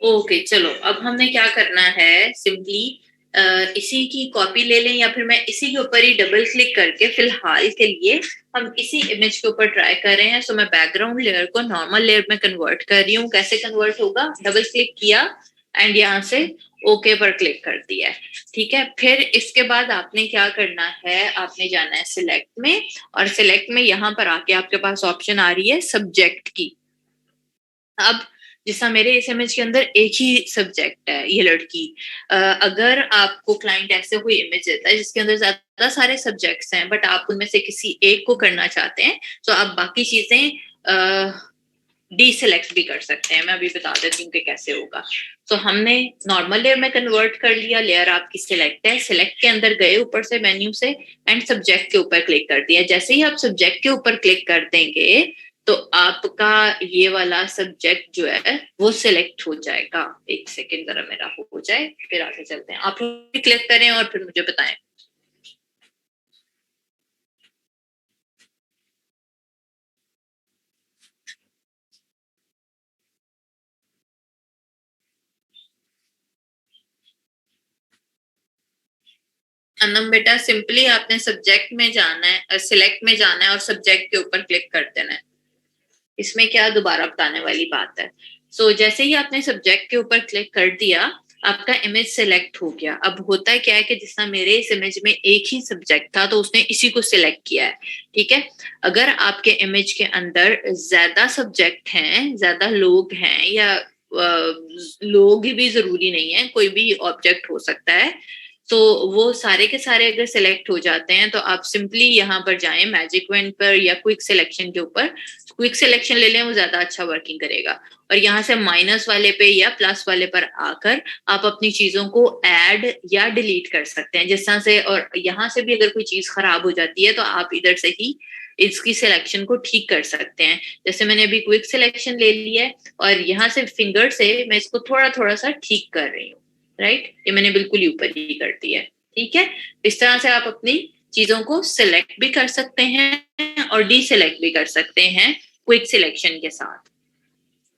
Okay चलो, अब हमने क्या करना है, सिंपली इसी की कॉपी ले लें या फिर मैं इसी के ऊपर ही डबल क्लिक करके फिलहाल के लिए हम इसी इमेज के ऊपर ट्राई कर रहे हैं। सो मैं बैकग्राउंड लेयर को नॉर्मल लेयर में कन्वर्ट कर रही हूँ। कैसे कन्वर्ट होगा, डबल क्लिक किया एंड यहाँ से ओके पर क्लिक कर दिया है। ठीक है, फिर इसके बाद आपने क्या करना है, आपने जाना है सिलेक्ट में, और सिलेक्ट में यहाँ पर आके आपके पास ऑप्शन आ रही है सब्जेक्ट की। अब जैसा मेरे इस इमेज के अंदर एक ही सब्जेक्ट है, ये लड़की, अगर आपको क्लाइंट ऐसे कोई इमेज देता है जिसके अंदर ज्यादा सारे सब्जेक्ट्स हैं बट आप उनमें से किसी एक को करना चाहते हैं, तो आप बाकी चीजें डी सिलेक्ट भी कर सकते हैं। मैं अभी बता देती हूँ कि कैसे होगा। तो हमने नॉर्मल लेयर में कन्वर्ट कर लिया, लेयर आपकी सिलेक्ट है, सिलेक्ट के अंदर गए ऊपर से मेन्यू से एंड सब्जेक्ट के ऊपर क्लिक कर दिया। जैसे ही आप सब्जेक्ट के ऊपर क्लिक कर देंगे तो आपका ये वाला सब्जेक्ट जो है वो सिलेक्ट हो जाएगा। एक सेकेंड जरा मेरा हो जाए, फिर आगे चलते हैं। आप क्लिक करें और फिर मुझे बताएं। अनम बेटा, सिंपली आपने सब्जेक्ट में जाना है, सिलेक्ट में जाना है और सब्जेक्ट के ऊपर क्लिक कर देना है। इसमें क्या दोबारा बताने वाली बात है। जैसे ही आपने सब्जेक्ट के ऊपर क्लिक कर दिया, आपका इमेज सिलेक्ट हो गया। अब होता है क्या है कि जिसना मेरे इस इमेज में एक ही सब्जेक्ट था तो उसने इसी को सिलेक्ट किया है। ठीक है, अगर आपके इमेज के अंदर ज्यादा सब्जेक्ट हैं, ज्यादा लोग हैं, या लोग भी जरूरी नहीं है, कोई भी ऑब्जेक्ट हो सकता है, तो वो सारे के सारे अगर सिलेक्ट हो जाते हैं तो आप सिंपली यहाँ पर जाएं मैजिक वेंड पर या क्विक सिलेक्शन के ऊपर। क्विक सिलेक्शन ले लें, वो ज्यादा अच्छा वर्किंग करेगा। और यहाँ से माइनस वाले पे या प्लस वाले पर आकर आप अपनी चीजों को ऐड या डिलीट कर सकते हैं जिस तरह से। और यहाँ से भी अगर कोई चीज खराब हो जाती है तो आप इधर से ही इसकी सिलेक्शन को ठीक कर सकते हैं। जैसे मैंने अभी क्विक सिलेक्शन ले लिया है और यहाँ से फिंगर से मैं इसको थोड़ा थोड़ा सा ठीक कर रही हूँ। राइट, ये मैंने बिल्कुल ही ऊपर ही कर दिया है। ठीक है, इस तरह से आप अपनी चीजों को सिलेक्ट भी कर सकते हैं और डी सिलेक्ट भी कर सकते हैं क्विक सिलेक्शन के साथ।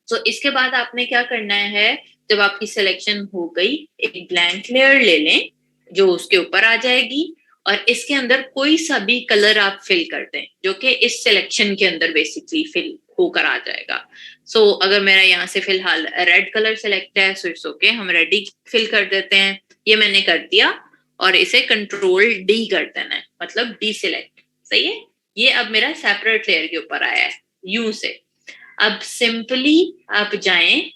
तो इसके बाद आपने क्या करना है, जब आपकी सिलेक्शन हो गई, एक ब्लैंक लेयर ले लें जो उसके ऊपर आ जाएगी, और इसके अंदर कोई सा भी कलर आप फिल कर दें जो कि इस सिलेक्शन के अंदर बेसिकली फिल होकर आ जाएगा। अगर मेरा यहाँ से फिलहाल रेड कलर सिलेक्ट है, सो इट्स ओके, हम रेड ही फिल कर देते हैं। ये मैंने कर दिया और इसे कंट्रोल डी कर देना है, मतलब डी सिलेक्ट। सही है, ये अब मेरा सेपरेट लेयर के ऊपर आया है यू से। अब सिंपली आप जाएं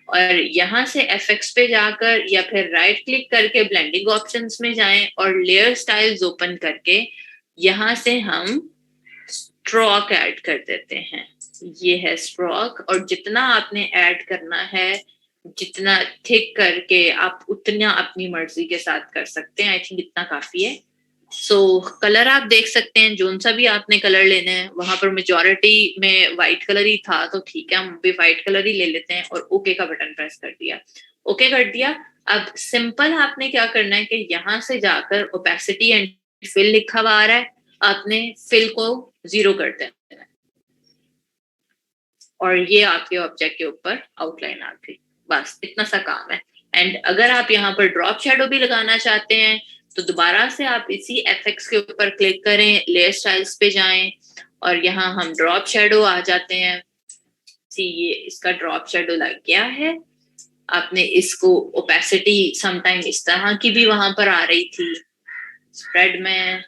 और यहां से एफएक्स पे जाकर या फिर राइट क्लिक करके ब्लेंडिंग ऑप्शंस में जाएं और लेयर स्टाइल्स ओपन करके यहां से हम स्ट्रोक ऐड कर देते हैं। ये है स्ट्रोक, और जितना आपने ऐड करना है, जितना थिक करके आप उतना अपनी मर्जी के साथ कर सकते हैं। आई थिंक इतना काफी है। कलर आप देख सकते हैं, जोन सा भी आपने कलर लेना है। वहां पर मेजोरिटी में व्हाइट कलर ही था तो ठीक है, हम भी व्हाइट कलर ही ले लेते हैं और ओके का बटन प्रेस कर दिया। ओके कर दिया। अब सिंपल आपने क्या करना है कि यहाँ से जाकर ओपेसिटी एंड फिल लिखा हुआ आ रहा है, आपने फिल को 0 कर देना है और ये आपके ऑब्जेक्ट के ऊपर आउटलाइन आ गई। बस इतना सा काम है। एंड अगर आप यहाँ पर ड्रॉप शेडो भी लगाना चाहते हैं तो दोबारा से आप इसी एफएक्स के ऊपर क्लिक करें, लेयर स्टाइल्स पे जाएं और यहाँ हम ड्रॉप शेडो आ जाते हैं। सी, ये इसका ड्रॉप शेडो लग गया है। आपने इसको ओपेसिटी समटाइम इस तरह की भी वहां पर आ रही थी स्प्रेड में,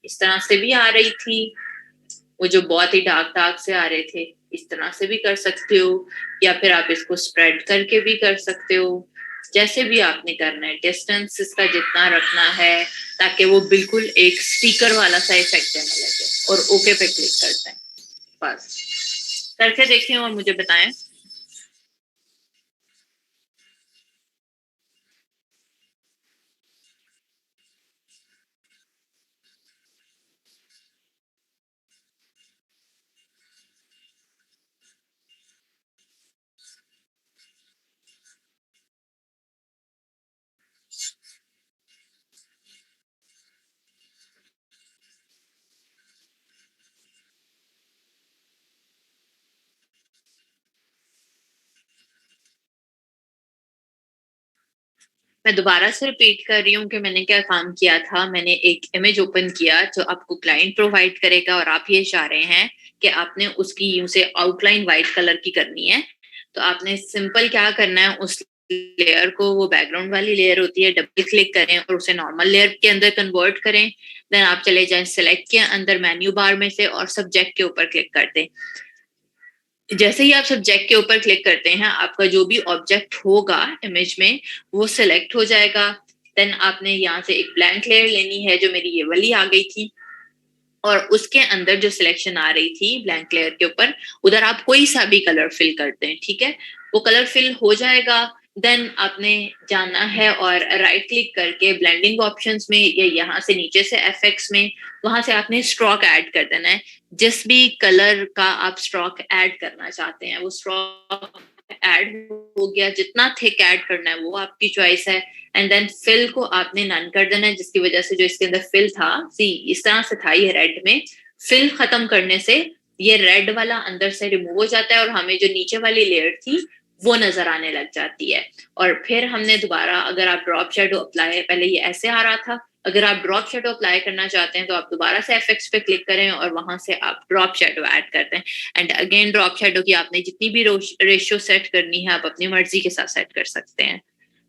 इस तरह से भी आ रही थी। वो जो बहुत ही डार्क डार्क से आ रहे थे, इस तरह से भी कर सकते हो, या फिर आप इसको स्प्रेड करके भी कर सकते हो। जैसे भी आपने करना है, डिस्टेंस इसका जितना रखना है ताकि वो बिल्कुल एक स्पीकर वाला सा इफेक्ट देने लगे, और ओके पे क्लिक करते हैं। बस करके देखें और मुझे बताएं। मैं दोबारा से रिपीट कर रही हूँ कि मैंने क्या काम किया था। मैंने एक इमेज ओपन किया जो आपको क्लाइंट प्रोवाइड करेगा और आप ये चाह रहे हैं कि आपने उसकी यूं से आउटलाइन व्हाइट कलर की करनी है। तो आपने सिंपल क्या करना है, उस लेयर को, वो बैकग्राउंड वाली लेयर होती है, डबल क्लिक करें और उसे नॉर्मल लेयर के अंदर कन्वर्ट करें। देन आप चले जाएं सिलेक्ट के अंदर मेन्यू बार में से और सब्जेक्ट के ऊपर क्लिक कर दें। जैसे ही आप सब्जेक्ट के ऊपर क्लिक करते हैं, आपका जो भी ऑब्जेक्ट होगा इमेज में वो सिलेक्ट हो जाएगा। देन आपने यहाँ से एक ब्लैंक लेयर लेनी है, जो मेरी ये वाली आ गई थी, और उसके अंदर जो सिलेक्शन आ रही थी ब्लैंक लेयर के ऊपर, उधर आप कोई सा भी कलर फिल करते हैं, ठीक है। वो कलर फिल हो जाएगा। देन आपने जाना है और राइट क्लिक करके ब्लेंडिंग ऑप्शंस में या यहाँ से नीचे से एफएक्स में, वहां से आपने स्ट्रोक ऐड कर देना है। जिस भी कलर का आप स्ट्रोक ऐड करना चाहते हैं वो स्ट्रोक ऐड हो गया। जितना थिक ऐड करना है वो आपकी चॉइस है। एंड देन फिल को आपने नन कर देना है, जिसकी वजह से जो इसके अंदर फिल था, सी इस तरह से था ये रेड में, फिल खत्म करने से ये रेड वाला अंदर से रिमूव हो जाता है और हमें जो नीचे वाली लेयर थी वो नजर आने लग जाती है। और फिर हमने दोबारा, अगर आप ड्रॉप शेडो अप्लाई, पहले ये ऐसे आ रहा था, अगर आप ड्रॉप शेडो अप्लाई करना चाहते हैं तो आप दोबारा से एफएक्स पे क्लिक करें और वहां से आप ड्रॉप शेडो ऐड करते हैं। एंड अगेन ड्रॉप शेडो की आपने जितनी भी रेशियो सेट करनी है आप अपनी मर्जी के साथ सेट कर सकते हैं।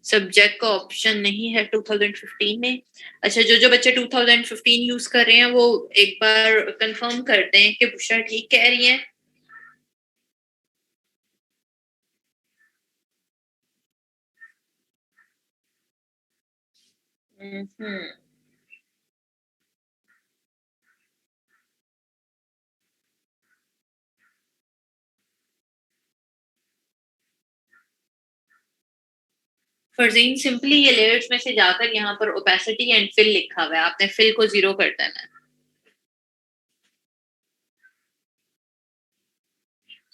सब्जेक्ट का ऑप्शन नहीं है 2015 में। अच्छा, जो जो बच्चे 2015 यूज कर रहे हैं वो एक बार कंफर्म कर दें कि बुशरा ठीक कह रही है। फरजीन, सिंपली ये लेयर्स में से जाकर यहाँ पर ओपेसिटी एंड फिल लिखा हुआ है, आपने फिल को 0 कर देना है।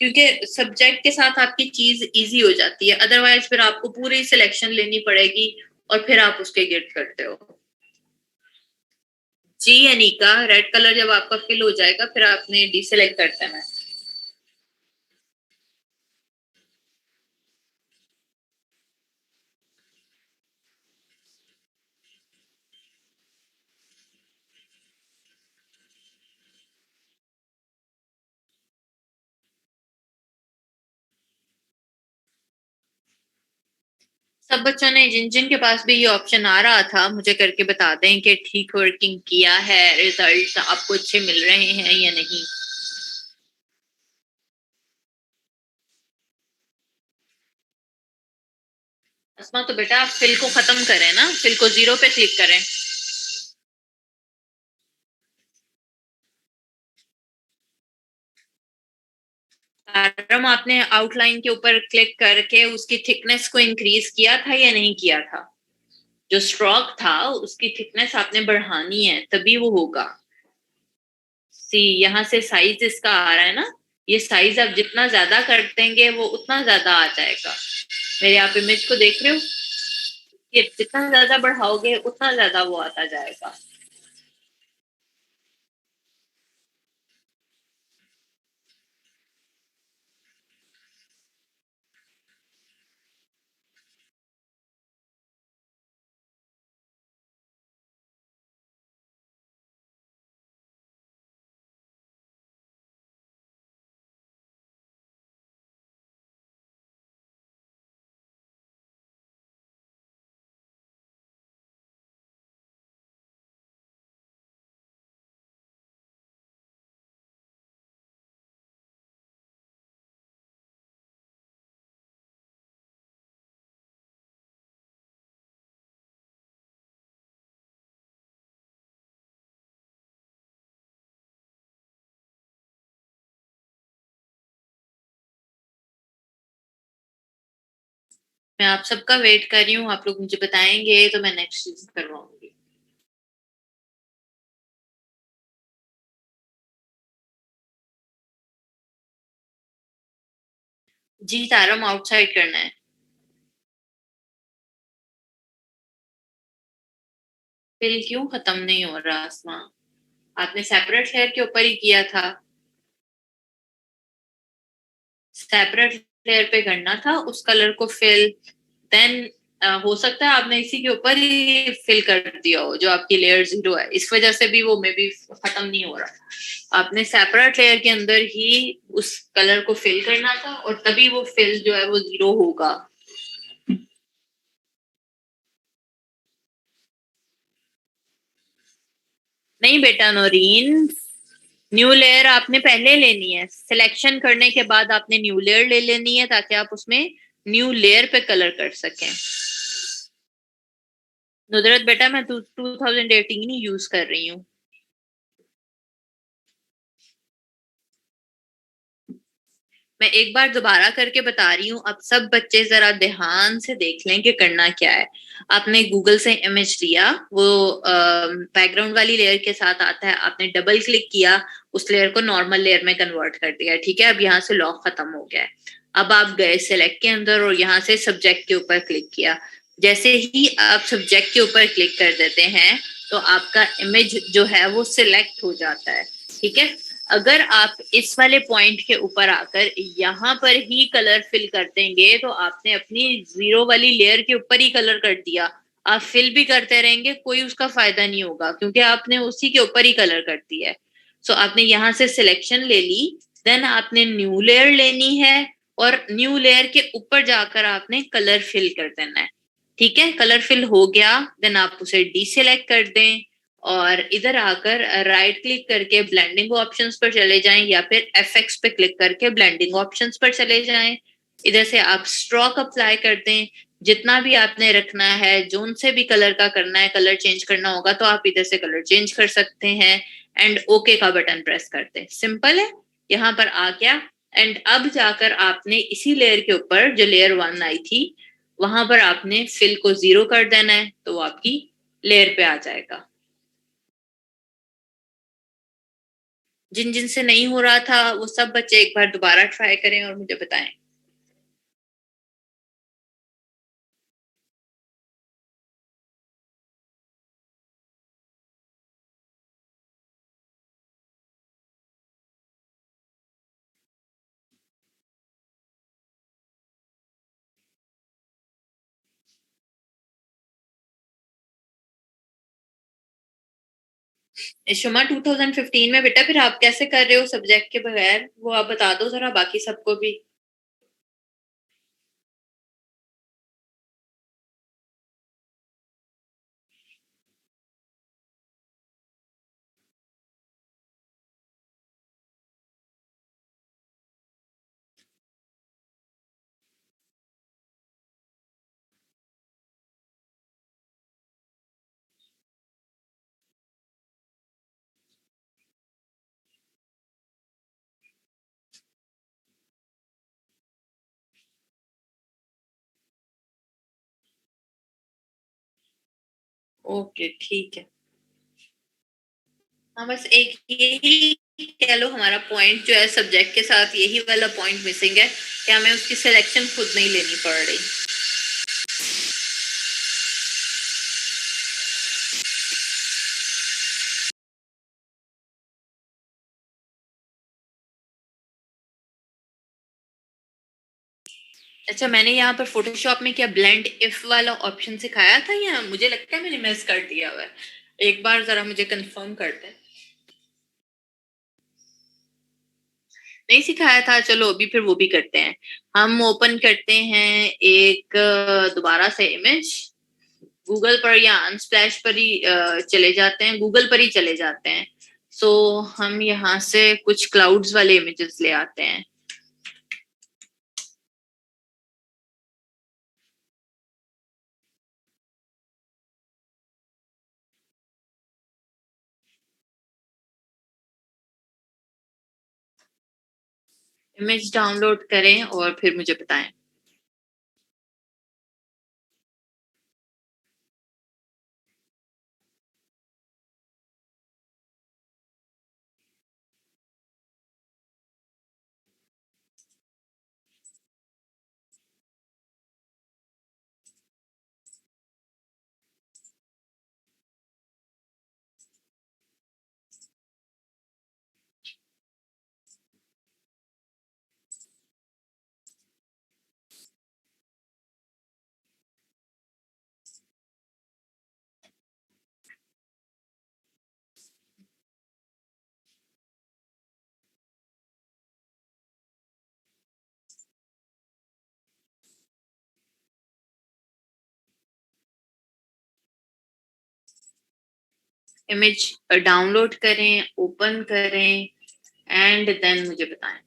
क्योंकि सब्जेक्ट के साथ आपकी चीज इजी हो जाती है, अदरवाइज फिर आपको पूरी सिलेक्शन लेनी पड़ेगी और फिर आप उसके गिर्द करते हो। जी अनिका, रेड कलर जब आपका फिल हो जाएगा फिर आपने डीसेलेक्ट कर देना है। सब बच्चों ने, जिन जिन के पास भी ये ऑप्शन आ रहा था, मुझे करके बता दें कि ठीक वर्किंग किया है, रिजल्ट आपको अच्छे मिल रहे हैं या नहीं। अस्मा, तो बेटा आप फिल को खत्म करें ना, फिल को 0 पे क्लिक करें। आरम, आपने आउटलाइन के ऊपर क्लिक करके उसकी थिकनेस को इंक्रीज किया था या नहीं किया था? जो स्ट्रोक था उसकी थिकनेस आपने बढ़ानी है तभी वो होगा। सी, यहाँ से साइज इसका आ रहा है ना, ये साइज आप जितना ज्यादा कर देंगे वो उतना ज्यादा आ जाएगा। मेरे आप इमेज को देख रहे हो, ये जितना ज्यादा बढ़ाओगे उतना ज्यादा वो आता जाएगा। मैं आप सबका वेट कर रही हूँ, आप लोग मुझे बताएंगे तो मैं नेक्स्ट चीज करवाऊंगी। जी तारम, आउटसाइड करना है। फिल क्यों खत्म नहीं हो रहा आसमा? आपने सेपरेट लेयर के ऊपर ही किया था। सेपरेट लेयर पे करना था उस कलर को फिल, देन हो सकता है आपने इसी के ऊपर ही फिल कर दिया हो, जो आपकी लेयर 0 है, इस वजह से भी वो मे बी खत्म नहीं हो रहा। आपने सेपरेट लेयर के अंदर ही उस कलर को फिल करना था और तभी वो फिल जो है वो 0 होगा। नहीं बेटा नौरीन, न्यू लेयर आपने पहले लेनी है, सिलेक्शन करने के बाद आपने न्यू लेयर ले लेनी है ताकि आप उसमें न्यू लेयर पे कलर कर सकें। नुदरत बेटा मैं 2018 ही यूज कर रही हूँ। मैं एक बार दोबारा करके बता रही हूँ, अब सब बच्चे जरा ध्यान से देख लें कि करना क्या है। आपने गूगल से इमेज लिया, वो बैकग्राउंड वाली लेयर के साथ आता है, आपने डबल क्लिक किया, उस लेयर को नॉर्मल लेयर में कन्वर्ट कर दिया, ठीक है। अब यहाँ से लॉक खत्म हो गया है। अब आप गए सिलेक्ट के अंदर और यहाँ से सब्जेक्ट के ऊपर क्लिक किया। जैसे ही आप सब्जेक्ट के ऊपर क्लिक कर देते हैं तो आपका इमेज जो है वो सिलेक्ट हो जाता है, ठीक है। अगर आप इस वाले पॉइंट के ऊपर आकर यहाँ पर ही कलर फिल कर देंगे तो आपने अपनी 0 वाली लेयर के ऊपर ही कलर कर दिया। आप फिल भी करते रहेंगे, कोई उसका फायदा नहीं होगा क्योंकि आपने उसी के ऊपर ही कलर कर दिया है। सो आपने यहाँ से सिलेक्शन ले ली, देन आपने न्यू लेयर लेनी है और न्यू लेयर के ऊपर जाकर आपने कलर फिल कर देना है, ठीक है। कलर फिल हो गया, देन आप उसे डीसेलेक्ट कर दें और इधर आकर राइट क्लिक करके ब्लेंडिंग ऑप्शंस पर चले जाएं या फिर एफएक्स पे क्लिक करके ब्लेंडिंग ऑप्शंस पर चले जाएं। इधर से आप स्ट्रोक अप्लाई कर दें, जितना भी आपने रखना है, जोन से भी कलर का करना है, कलर चेंज करना होगा तो आप इधर से कलर चेंज कर सकते हैं एंड ओके का बटन प्रेस करते हैं। सिंपल है, यहाँ पर आ गया। एंड अब जाकर आपने इसी लेयर के ऊपर जो लेयर 1 आई थी वहां पर आपने फिल को 0 कर देना है तो वो आपकी लेयर पे आ जाएगा। जिन जिन से नहीं हो रहा था वो सब बच्चे एक बार दोबारा ट्राई करें और मुझे बताएं। शुमा 2015 में बेटा फिर आप कैसे कर रहे हो सब्जेक्ट के बगैर, वो आप बता दो जरा बाकी सबको भी। ओके ठीक है। हाँ बस एक यही कह लो, हमारा पॉइंट जो है सब्जेक्ट के साथ यही वाला पॉइंट मिसिंग है कि हमें उसकी सिलेक्शन खुद नहीं लेनी पड़ रही। अच्छा मैंने यहाँ पर फोटोशॉप में क्या ब्लेंड इफ वाला ऑप्शन सिखाया था या मुझे लगता है मैंने मिस कर दिया हुआ है, एक बार जरा मुझे कंफर्म कर दें। नहीं सिखाया था, चलो अभी फिर वो भी करते हैं। हम ओपन करते हैं एक दोबारा से इमेज, गूगल पर या अनस्प्लैश पर ही चले जाते हैं, गूगल पर ही चले जाते हैं। सो हम यहाँ से कुछ क्लाउड्स वाले इमेजेस ले आते हैं। इमेज डाउनलोड करें और फिर मुझे बताएं। इमेज डाउनलोड करें, ओपन करें एंड देन मुझे बताएं।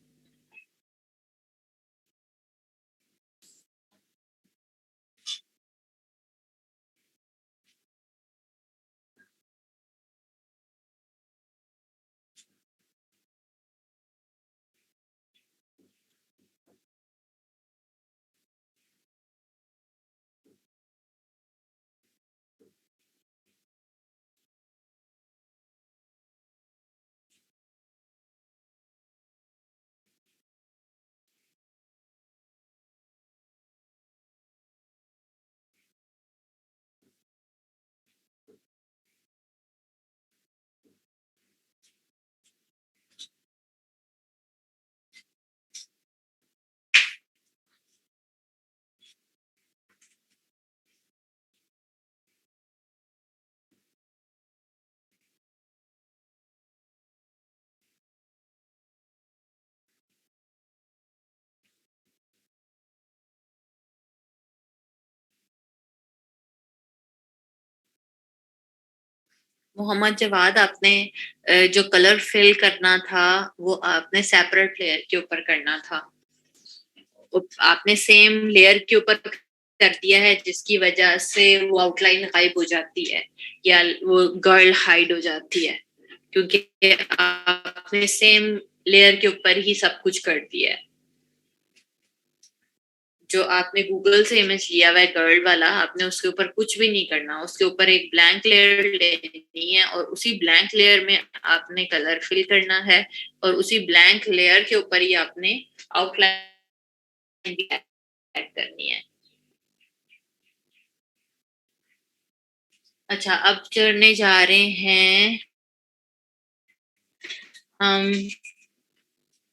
मोहम्मद जवाद, आपने जो कलर फिल करना था वो आपने सेपरेट लेयर के ऊपर करना था। आपने सेम लेयर के ऊपर कर दिया है, जिसकी वजह से वो आउटलाइन गायब हो जाती है या वो गर्ल हाइड हो जाती है, क्योंकि आपने सेम लेयर के ऊपर ही सब कुछ कर दिया है। जो आपने गूगल से इमेज लिया हुआ है गर्ल वाला, आपने उसके ऊपर कुछ भी नहीं करना, उसके ऊपर एक ब्लैंक लेयर लेनी है और उसी ब्लैंक लेयर में आपने कलर फिल करना है और उसी ब्लैंक लेयर के ऊपर ही आपने आउटलाइन भी ऐड करनी है। अच्छा, अब करने जा रहे हैं हम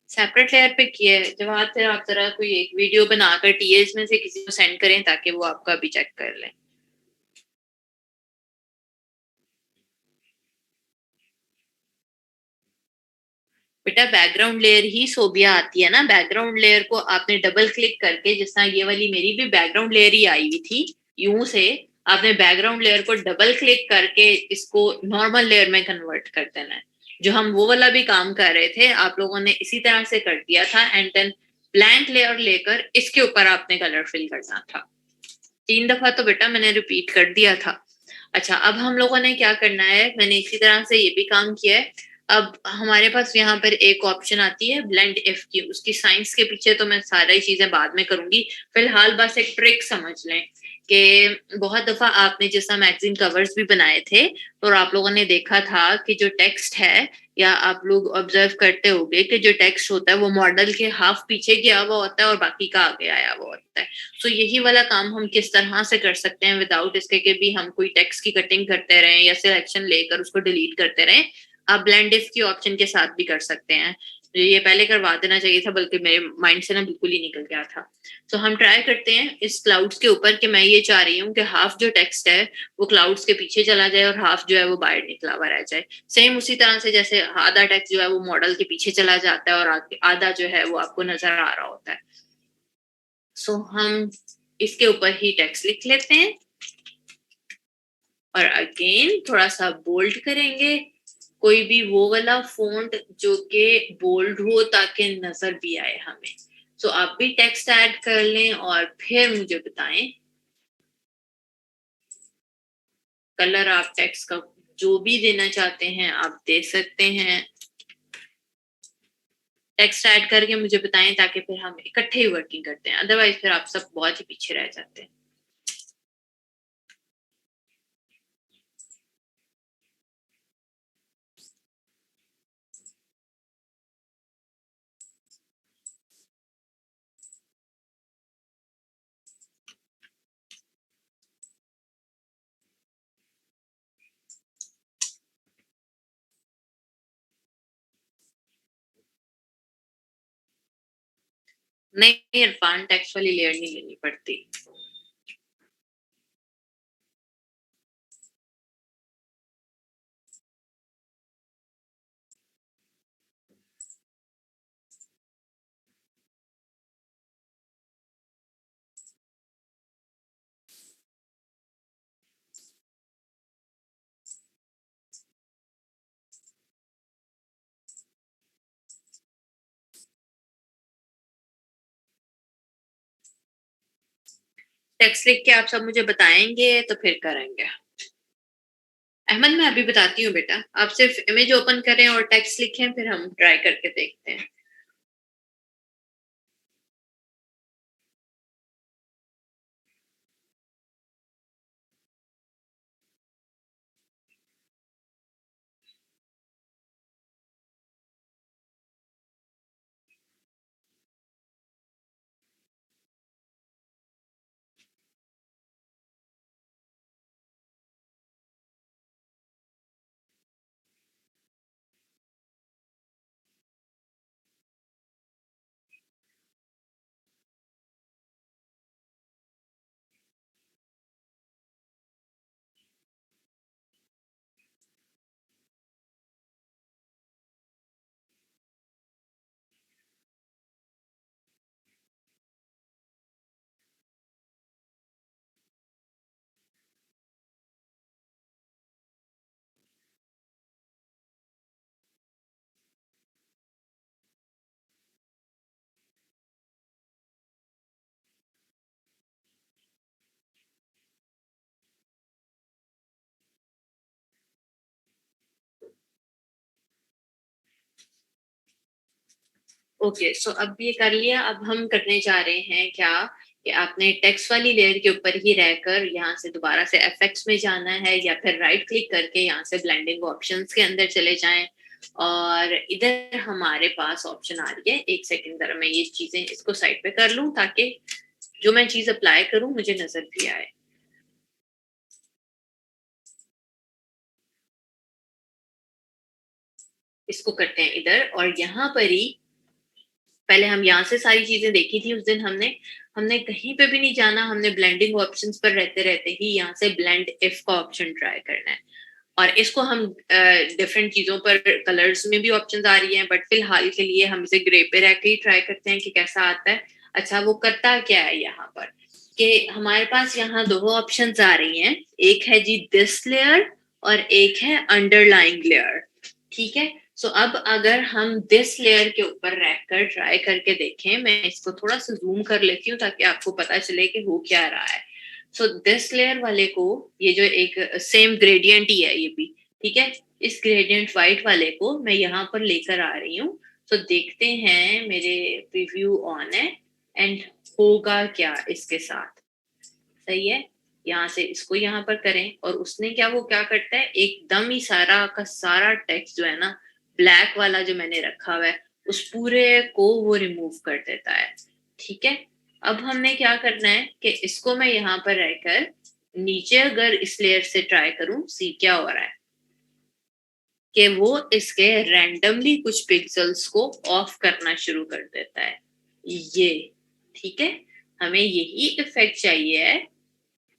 सेपरेट लेयर पे किए। जवाब फिर आप जरा कोई एक वीडियो बनाकर टीएस में से किसी को सेंड करें ताकि वो आपका भी चेक कर लें। बेटा बैकग्राउंड लेयर ही सोबिया आती है ना। बैकग्राउंड लेयर को आपने डबल क्लिक करके, जिस तरह ये वाली मेरी भी बैकग्राउंड लेयर ही आई हुई थी यूं से, आपने बैकग्राउंड लेयर को डबल क्लिक करके इसको नॉर्मल लेयर में कन्वर्ट कर देना है। जो हम वो वाला भी काम कर रहे थे, आप लोगों ने इसी तरह से कर दिया था एंड देन ब्लैंक लेयर लेकर इसके ऊपर आपने कलर फिल करना था। 3 दफा तो बेटा मैंने रिपीट कर दिया था। अच्छा, अब हम लोगों ने क्या करना है, मैंने इसी तरह से ये भी काम किया है। अब हमारे पास यहाँ पर एक ऑप्शन आती है ब्लेंड इफ की, उसकी साइंस के पीछे तो मैं सारी चीजें बाद में करूंगी। फिलहाल बस एक ट्रिक समझ लें कि बहुत दफा आपने जैसा मैगजीन कवर्स भी बनाए थे और आप लोगों ने देखा था कि जो टेक्स्ट है, या आप लोग ऑब्जर्व करते होंगे कि जो टेक्स्ट होता है वो मॉडल के हाफ पीछे गया हुआ होता है और बाकी का आगे आया हुआ होता है। तो यही वाला काम हम किस तरह से कर सकते हैं विदाउट इसके कि भी हम कोई टेक्स्ट की कटिंग करते रहें या सिलेक्शन लेकर उसको डिलीट करते रहें, आप ब्लेंड इफ की ऑप्शन के साथ भी कर सकते हैं। ये पहले करवा देना चाहिए था, बल्कि मेरे माइंड से ना बिल्कुल ही निकल गया था। तो हम ट्राई करते हैं इस क्लाउड्स के ऊपर कि मैं ये चाह रही हूँ कि हाफ जो टेक्स्ट है वो क्लाउड्स के पीछे चला जाए और हाफ जो है वो बाहर निकला हुआ रह जाए। सेम उसी तरह से जैसे आधा टेक्स्ट जो है वो मॉडल के पीछे चला जाता है और आधा जो है वो आपको नजर आ रहा होता है। सो हम इसके ऊपर ही टेक्स्ट लिख लेते हैं और अगेन थोड़ा सा बोल्ड करेंगे, कोई भी वो वाला फॉन्ट जो कि बोल्ड हो ताकि नजर भी आए हमें। सो आप भी टेक्स्ट ऐड कर लें और फिर मुझे बताएं कलर आप टेक्स्ट का जो भी देना चाहते हैं आप दे सकते हैं। टेक्स्ट ऐड करके मुझे बताएं ताकि फिर हम इकट्ठे ही वर्किंग करते हैं, अदरवाइज फिर आप सब बहुत ही पीछे रह जाते हैं। नहीं इरफान, टेक्स्ट वाली लेयर नहीं लेनी पड़ती। टेक्स्ट लिख के आप सब मुझे बताएंगे तो फिर करेंगे। अहमद मैं अभी बताती हूँ बेटा, आप सिर्फ इमेज ओपन करें और टेक्स्ट लिखें, फिर हम ट्राई करके देखते हैं। ओके, सो अब ये कर लिया। अब हम करने जा रहे हैं क्या, कि आपने टेक्स्ट वाली लेयर के ऊपर ही रहकर यहाँ से दोबारा से एफेक्ट्स में जाना है, या फिर राइट क्लिक करके यहाँ से ब्लेंडिंग ऑप्शंस के अंदर चले जाएं। और इधर हमारे पास ऑप्शन आ रही है, एक सेकंड जरा मैं ये चीजें इसको साइड पे कर लूं ताकि जो मैं चीज अप्लाई करूं मुझे नजर भी आए। इसको करते हैं इधर, और यहाँ पर ही पहले हम यहाँ से सारी चीजें देखी थी उस दिन हमने हमने कहीं पे भी नहीं जाना, हमने ब्लेंडिंग ऑप्शंस पर रहते रहते ही यहाँ से ब्लेंड इफ का ऑप्शन ट्राई करना है। और इसको हम डिफरेंट चीजों पर कलर्स में भी ऑप्शंस आ रही हैं, बट फिलहाल के लिए हम इसे ग्रे पे रह के ही ट्राई करते हैं कि कैसा आता है। अच्छा, वो करता क्या है यहाँ पर, कि हमारे पास यहाँ दो ऑप्शंस आ रही हैं, एक है जी दिस लेयर और एक है अंडरलाइंग लेयर। ठीक है, सो अब अगर हम दिस लेयर के ऊपर रहकर ट्राई करके देखें, मैं इसको थोड़ा सा जूम कर लेती हूँ ताकि आपको पता चले कि हो क्या रहा है। सो दिस लेयर वाले को, ये जो एक सेम ग्रेडियंट ही है ये भी, ठीक है, इस ग्रेडियंट वाइट वाले को मैं यहाँ पर लेकर आ रही हूँ। तो देखते हैं, मेरे प्रीव्यू ऑन है एंड होगा क्या इसके साथ। सही है, यहाँ से इसको यहाँ पर करें और उसने क्या, वो क्या करता है, एकदम ही सारा का सारा टेक्स्ट जो है ना, ब्लैक वाला जो मैंने रखा हुआ है, उस पूरे को वो रिमूव कर देता है। ठीक है, अब हमने क्या करना है कि इसको मैं यहाँ पर रहकर नीचे अगर इस लेयर से ट्राई करूं, सी क्या हो रहा है कि वो इसके रैंडमली कुछ पिक्सेल्स को ऑफ करना शुरू कर देता है। ये ठीक है, हमें यही इफेक्ट चाहिए है,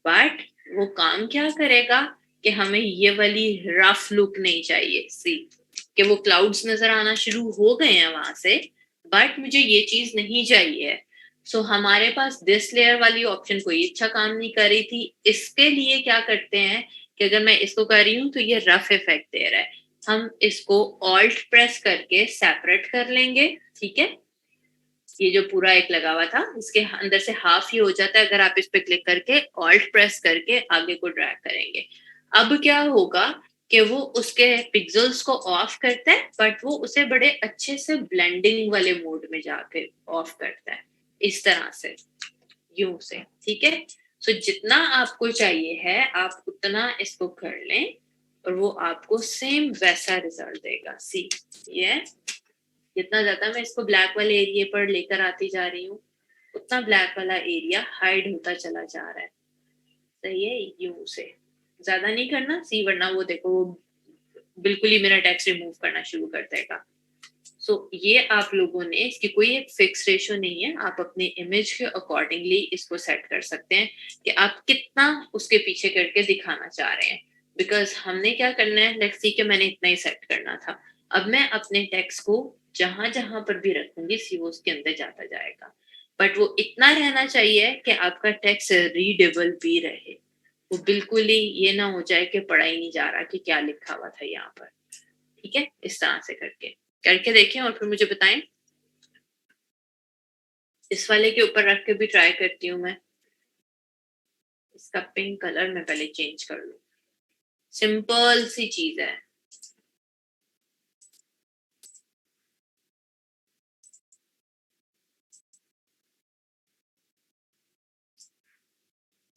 बट वो काम क्या करेगा कि हमें ये वाली रफ लुक नहीं चाहिए। सी कि वो क्लाउड्स नजर आना शुरू हो गए हैं वहां से, बट मुझे ये चीज नहीं चाहिए। सो हमारे पास दिस लेयर वाली ऑप्शन कोई अच्छा काम नहीं कर रही थी। इसके लिए क्या करते हैं कि अगर मैं इसको कर रही हूँ तो ये रफ इफेक्ट दे रहा है, हम इसको ऑल्ट प्रेस करके सेपरेट कर लेंगे। ठीक है, ये जो पूरा एक लगा हुआ था इसके अंदर से हाफ ही हो जाता है अगर आप इस पे क्लिक करके ऑल्ट प्रेस करके आगे को ड्रैग करेंगे। अब क्या होगा कि वो उसके पिक्सेल्स को ऑफ करता है, बट वो उसे बड़े अच्छे से ब्लेंडिंग वाले मोड में जाके ऑफ करता है, इस तरह से, यूं से। ठीक है, सो जितना आपको चाहिए है आप उतना इसको कर लें और वो आपको सेम वैसा रिजल्ट देगा। सी, ये जितना ज्यादा मैं इसको ब्लैक वाले एरिया पर लेकर आती जा रही हूँ, उतना ब्लैक वाला एरिया हाइड होता चला जा रहा है। सही है, यू से ज्यादा नहीं करना सी, वरना वो देखो वो बिल्कुल ही मेरा टेक्स्ट रिमूव करना शुरू कर देगा। सो ये आप लोगों ने, इसकी कोई एक फिक्स रेशो नहीं है, आप अपने इमेज के अकॉर्डिंगली इसको सेट कर सकते हैं कि आप कितना उसके पीछे करके दिखाना चाह रहे हैं। बिकॉज हमने क्या करना है, लेट्स सी कि मैंने इतना ही सेट करना था। अब मैं अपने टेक्स्ट को जहां जहां पर भी रखूंगी सी वो उसके अंदर जाता जाएगा, बट वो इतना रहना चाहिए कि आपका टेक्स्ट रीडेबल भी रहे। वो बिल्कुल ही ये ना हो जाए कि पढ़ा ही नहीं जा रहा कि क्या लिखा हुआ था यहाँ पर। ठीक है, इस तरह से करके करके देखें और फिर मुझे बताएं। इस वाले के ऊपर रख के भी ट्राई करती हूँ मैं। इसका पिंक कलर मैं पहले चेंज कर लूं। सिंपल सी चीज है।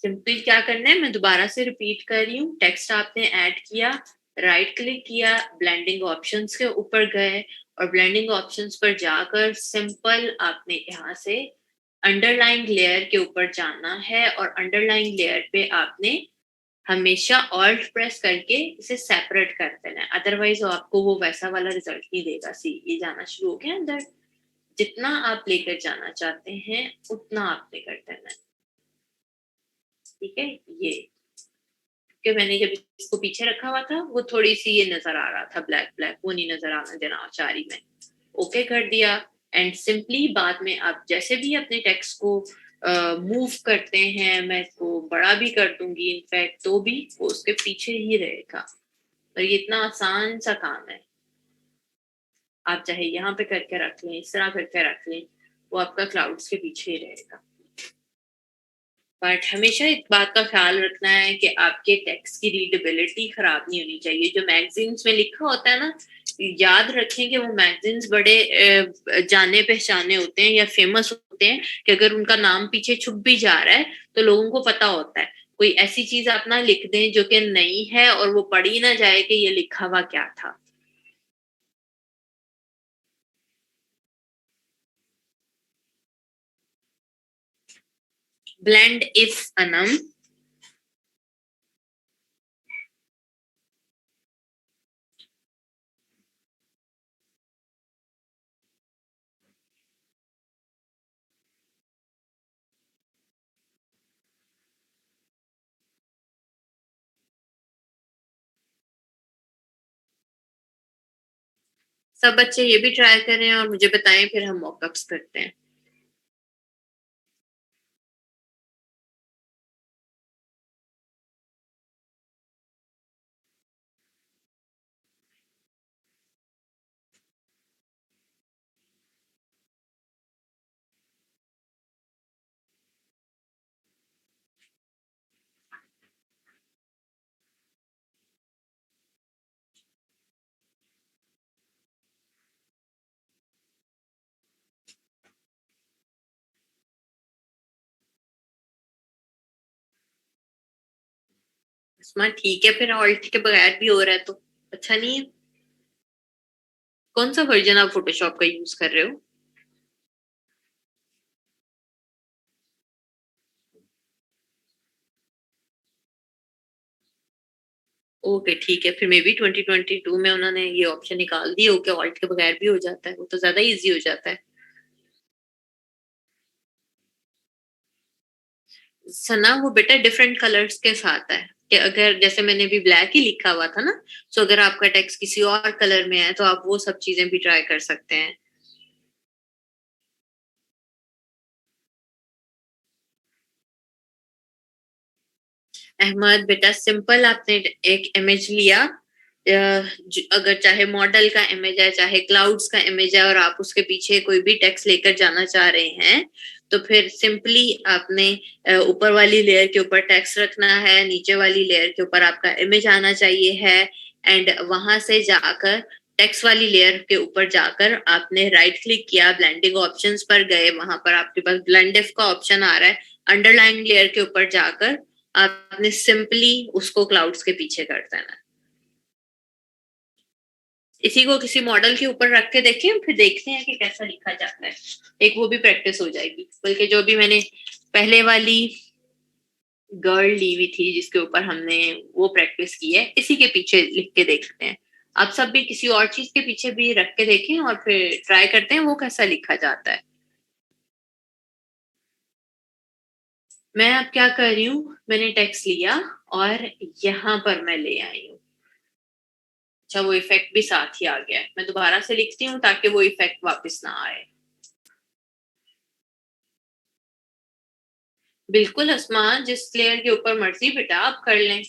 सिंपली क्या करना है, मैं दोबारा से रिपीट कर रही हूँ। टेक्स्ट आपने ऐड किया, राइट क्लिक किया, ब्लेंडिंग ऑप्शंस के ऊपर गए और ब्लेंडिंग ऑप्शंस पर जाकर सिंपल आपने यहाँ से अंडरलाइन लेयर के ऊपर जाना है और अंडरलाइन लेयर पे आपने हमेशा ऑल्ट प्रेस करके इसे सेपरेट कर देना है, अदरवाइज आपको वो वैसा वाला रिजल्ट नहीं देगा। सी ये जाना शुरू हो गया अंदर। जितना आप लेकर जाना चाहते हैं उतना आपने कर देना है, ठीक है। ये कि मैंने जब इसको पीछे रखा हुआ था वो थोड़ी सी ये नजर आ रहा था ब्लैक ब्लैक, वो नहीं नजर आना देना चाह रही मैं। ओके कर दिया। एंड सिंपली बाद में आप जैसे भी अपने टेक्स्ट को मूव करते हैं, मैं इसको बड़ा भी कर दूंगी इनफैक्ट, तो भी वो उसके पीछे ही रहेगा। और ये इतना आसान सा काम है। आप चाहे यहाँ पे करके रख लें, इस तरह करके रख लें, वो आपका क्लाउड्स के पीछे ही रहेगा। बट हमेशा एक बात का ख्याल रखना है कि आपके टेक्स्ट की रीडेबिलिटी खराब नहीं होनी चाहिए। जो मैगजीन्स में लिखा होता है ना, याद रखें कि वो मैगजीन्स बड़े जाने पहचाने होते हैं या फेमस होते हैं कि अगर उनका नाम पीछे छुप भी जा रहा है तो लोगों को पता होता है। कोई ऐसी चीज आप ना लिख दें जो कि नहीं है और वो पढ़ी ना जाए कि ये लिखा हुआ क्या था। Blend if Anam. सब बच्चे ये भी ट्राई करें और मुझे बताएं, फिर हम मॉकअप्स करते हैं। इसमें ठीक है, फिर ऑल्ट के बगैर भी हो रहा है तो अच्छा नहीं है। कौन सा वर्जन आप फोटोशॉप का यूज कर रहे हो? ओके ठीक है, फिर मे बी 2022 में उन्होंने ये ऑप्शन निकाल दी हो कि ऑल्ट के बगैर भी हो जाता है, वो तो ज्यादा इजी हो जाता है। सना वो बेटा डिफरेंट कलर्स के साथ है कि अगर जैसे मैंने भी ब्लैक ही लिखा हुआ था ना, तो अगर आपका टेक्स्ट किसी और कलर में है तो आप वो सब चीजें भी ट्राई कर सकते हैं। अहमद बेटा सिंपल आपने एक इमेज लिया, अगर चाहे मॉडल का इमेज है चाहे क्लाउड्स का इमेज है और आप उसके पीछे कोई भी टेक्स्ट लेकर जाना चाह रहे हैं, तो फिर सिंपली आपने ऊपर वाली लेयर के ऊपर टेक्स्ट रखना है, नीचे वाली लेयर के ऊपर आपका इमेज आना चाहिए है। एंड वहां से जाकर टेक्स्ट वाली लेयर के ऊपर जाकर आपने राइट क्लिक किया, ब्लेंडिंग ऑप्शंस पर गए, वहां पर आपके पास ब्लेंड इफ का ऑप्शन आ रहा है। अंडरलाइन लेयर के ऊपर जाकर आपने सिंपली उसको क्लाउड्स के पीछे कर देना है। इसी को किसी मॉडल के ऊपर रख के देखें, फिर देखते हैं कि कैसा लिखा जाता है। एक वो भी प्रैक्टिस हो जाएगी। बल्कि जो भी मैंने पहले वाली गर्ल ली हुई थी जिसके ऊपर हमने वो प्रैक्टिस की है, इसी के पीछे लिख के देखते हैं। आप सब भी किसी और चीज के पीछे भी रख के देखें और फिर ट्राई करते हैं वो कैसा लिखा जाता है। मैं अब क्या कर रही हूँ, मैंने टेक्स्ट लिया और यहाँ पर मैं ले आई हूँ। अच्छा वो इफेक्ट भी साथ ही आ गया है। मैं दोबारा से लिखती हूँ ताकि वो इफेक्ट वापस ना आए। बिल्कुल आसमान, जिस लेयर के ऊपर मर्जी बेटा आप कर लें।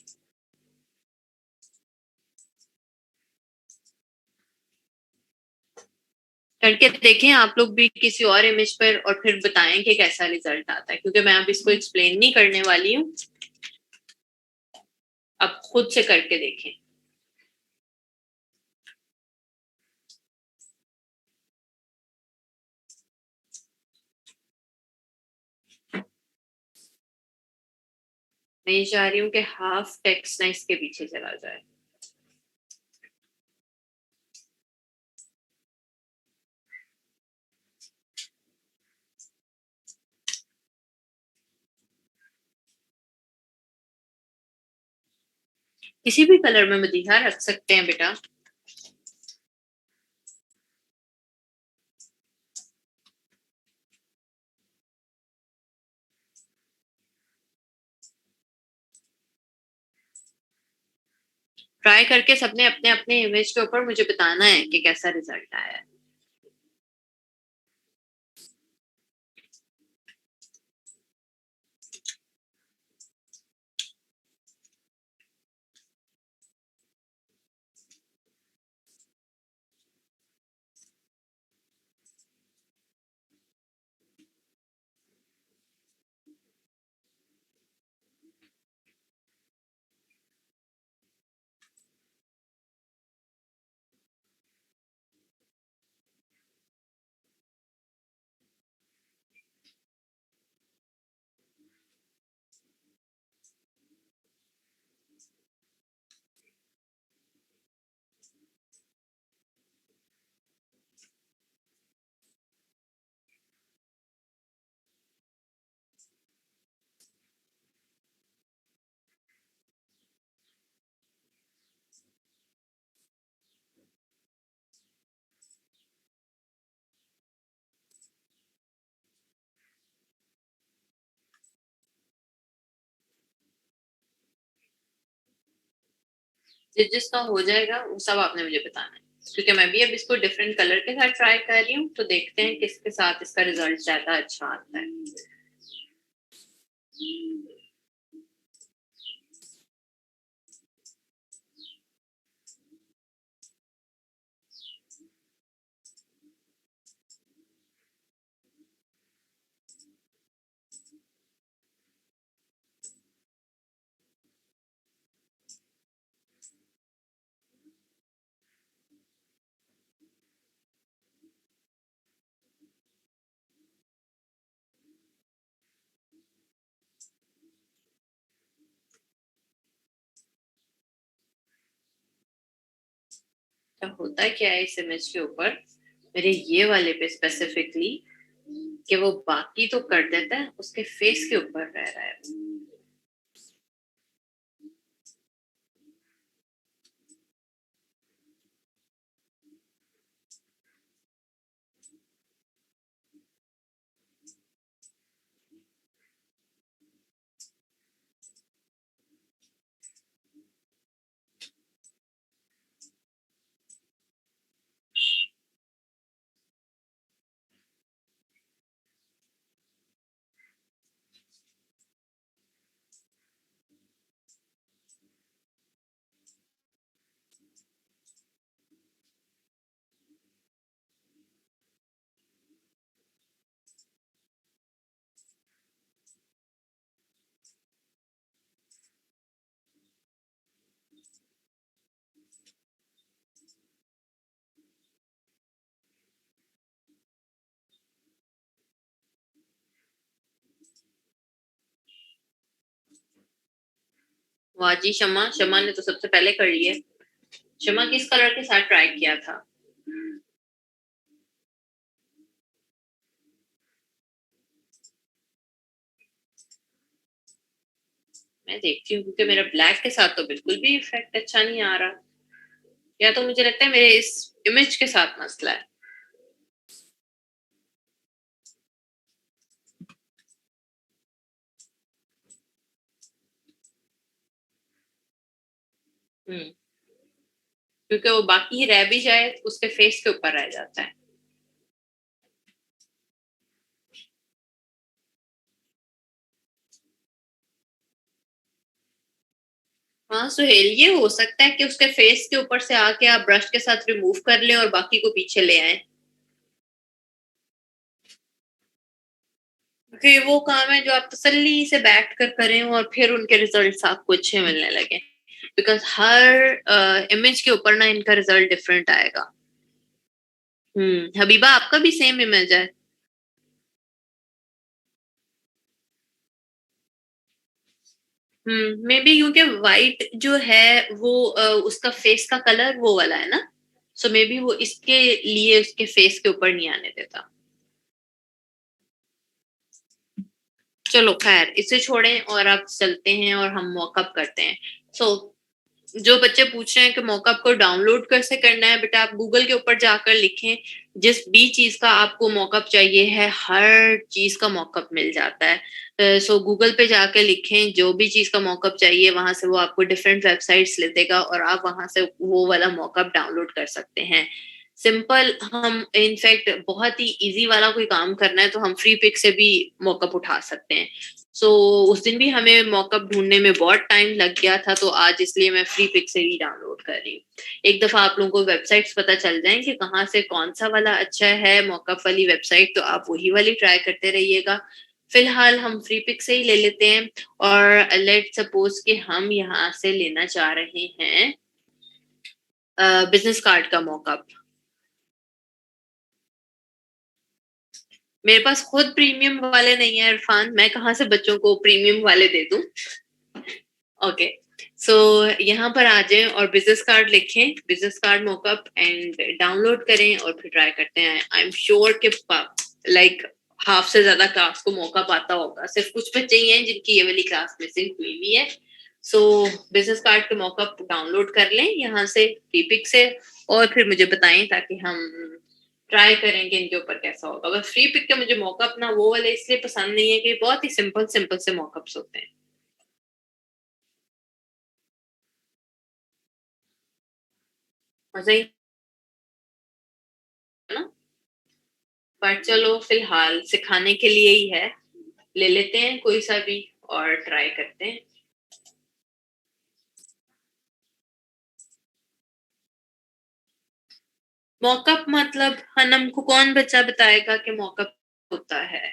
करके देखें आप लोग भी किसी और इमेज पर और फिर बताएं कि कैसा रिजल्ट आता है, क्योंकि मैं अब इसको एक्सप्लेन नहीं करने वाली हूँ। अब खुद से करके देखें। मैं ये चाह रही हूँ कि हाफ टेक्स्ट ना इसके पीछे चला जाए। किसी भी कलर में मदीहा रख सकते हैं बेटा। ट्राई करके सबने अपने अपने इमेज के ऊपर मुझे बताना है कि कैसा रिजल्ट आया है। जिसका हो जाएगा वो सब आपने मुझे बताना है, क्योंकि मैं भी अब इसको डिफरेंट कलर के साथ ट्राई कर रही हूँ, तो देखते हैं किसके साथ इसका रिजल्ट ज्यादा अच्छा आता है। तो होता क्या है इस इमेज के ऊपर, मेरे ये वाले पे स्पेसिफिकली, कि वो बाकी तो कर देता है, उसके फेस के ऊपर रह रहा है। वाह जी, शमा शमा ने तो सबसे पहले कर लिया। शमा किस कलर के साथ ट्राई किया था? मैं देखती हूँ, क्योंकि मेरा ब्लैक के साथ तो बिल्कुल भी इफेक्ट अच्छा नहीं आ रहा, या तो मुझे लगता है मेरे इस इमेज के साथ मसला है। हम्म, क्योंकि वो बाकी रह भी जाए उसके फेस के ऊपर रह जाता है। हाँ सुहेल, ये हो सकता है कि उसके फेस के ऊपर से आके आप ब्रश के साथ रिमूव कर लें और बाकी को पीछे ले आए, क्योंकि वो काम है जो आप तसल्ली से बैठ कर करें और फिर उनके रिजल्ट्स आपको अच्छे मिलने लगे। बिकॉज हर इमेज के ऊपर ना इनका रिजल्ट डिफरेंट आएगा। हबीबा आपका भी सेम इमेज है? मे बी क्योंकि वाइट जो है वो उसका फेस का कलर वो वाला है ना, सो मे बी वो इसके लिए उसके फेस के ऊपर नहीं आने देता। चलो खैर इसे छोड़ें और अब चलते हैं और हम मॉकअप करते हैं। सो जो बच्चे पूछ रहे हैं कि मॉकअप को डाउनलोड कैसे करना है, बेटा आप गूगल के ऊपर जाकर लिखें, जिस भी चीज का आपको मॉकअप चाहिए है हर चीज का मॉकअप मिल जाता है। सो गूगल पे जाकर लिखें जो भी चीज का मॉकअप चाहिए, वहां से वो आपको डिफरेंट वेबसाइट्स ले देगा और आप वहां से वो वाला मॉकअप डाउनलोड कर सकते हैं। सिंपल, हम इनफैक्ट बहुत ही इजी वाला कोई काम करना है तो हम फ्री पिक से भी मॉकअप उठा सकते हैं। सो उस दिन भी हमें मॉकअप ढूंढने में बहुत टाइम लग गया था, तो आज इसलिए मैं फ्री पिक से ही डाउनलोड कर रही हूँ। एक दफा आप लोगों को वेबसाइट्स पता चल जाए कि कहाँ से कौन सा वाला अच्छा है मॉकअप वाली वेबसाइट, तो आप वही वाली ट्राई करते रहिएगा। फिलहाल हम फ्री पिक से ही ले लेते हैं। और लेट सपोज कि हम यहाँ से लेना चाह रहे हैं बिजनेस कार्ड का मॉकअप। मेरे पास खुद प्रीमियम वाले नहीं है इरफान, मैं कहाँ से बच्चों को प्रीमियम वाले दे दूं। ओके, सो यहाँ पर आ जाएं और बिजनेस कार्ड लिखें, business card mock-up and download करें और फिर ट्राई करते हैं। आई एम श्योर कि लाइक हाफ से ज्यादा क्लास को मॉकअप आता होगा, सिर्फ कुछ बच्चे ही हैं जिनकी ये वाली क्लास मिसिंग हुई हुई है। सो बिजनेस कार्ड के मॉकअप डाउनलोड कर लें यहाँ से टीपिक से, और फिर मुझे बताएं ताकि हम ट्राई करेंगे इनके ऊपर कैसा होगा। बस फ्री पिक के मुझे मॉकअप ना वो वाले इसलिए पसंद नहीं है कि बहुत ही सिंपल सिंपल से मॉकअप्स होते हैं। मजा ही है ना। पर चलो फिलहाल सिखाने के लिए ही है, ले लेते हैं कोई सा भी और ट्राई करते हैं। मॉकअप मतलब हनम को कौन बच्चा बताएगा कि मॉकअप होता है?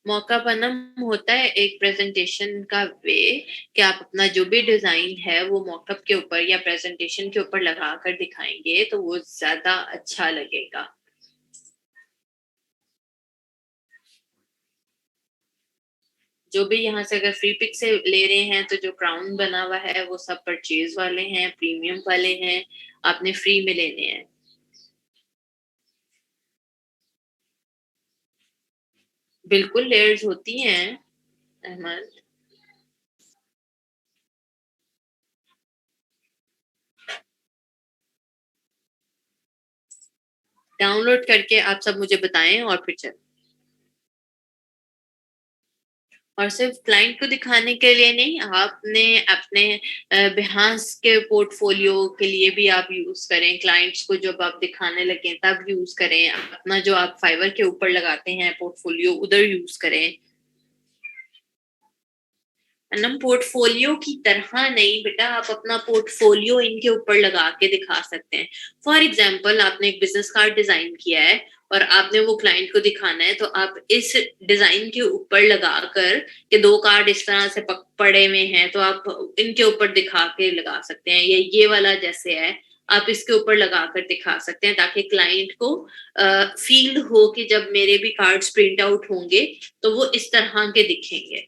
मॉकअप हनम होता है एक प्रेजेंटेशन का वे, कि आप अपना जो भी डिजाइन है वो मॉकअप के ऊपर या प्रेजेंटेशन के ऊपर लगा कर दिखाएंगे तो वो ज्यादा अच्छा लगेगा। जो भी यहाँ से अगर फ्री पिक से ले रहे हैं तो जो क्राउन बना हुआ है वो सब परचेज वाले हैं, प्रीमियम वाले हैं, आपने फ्री में लेने हैं। बिल्कुल लेयर्स होती हैं अहमद। डाउनलोड करके आप सब मुझे बताएं और फिर चल। और सिर्फ क्लाइंट को दिखाने के लिए नहीं, आपने अपने बिहास के पोर्टफोलियो के लिए भी आप यूज करें। क्लाइंट्स को जब आप दिखाने लगे तब यूज करें, अपना जो आप फाइवर के ऊपर लगाते हैं पोर्टफोलियो उधर यूज करें। नम पोर्टफोलियो की तरह नहीं बेटा, आप अपना पोर्टफोलियो इनके ऊपर लगा के दिखा सकते हैं। फॉर एग्जाम्पल आपने एक बिजनेस कार्ड डिजाइन किया है और आपने वो क्लाइंट को दिखाना है, तो आप इस डिजाइन के ऊपर लगाकर कि दो कार्ड इस तरह से पड़े हुए हैं तो आप इनके ऊपर दिखा के लगा सकते हैं, या ये वाला जैसे है आप इसके ऊपर लगाकर दिखा सकते हैं ताकि क्लाइंट को फील हो कि जब मेरे भी कार्ड्स प्रिंट आउट होंगे तो वो इस तरह के दिखेंगे।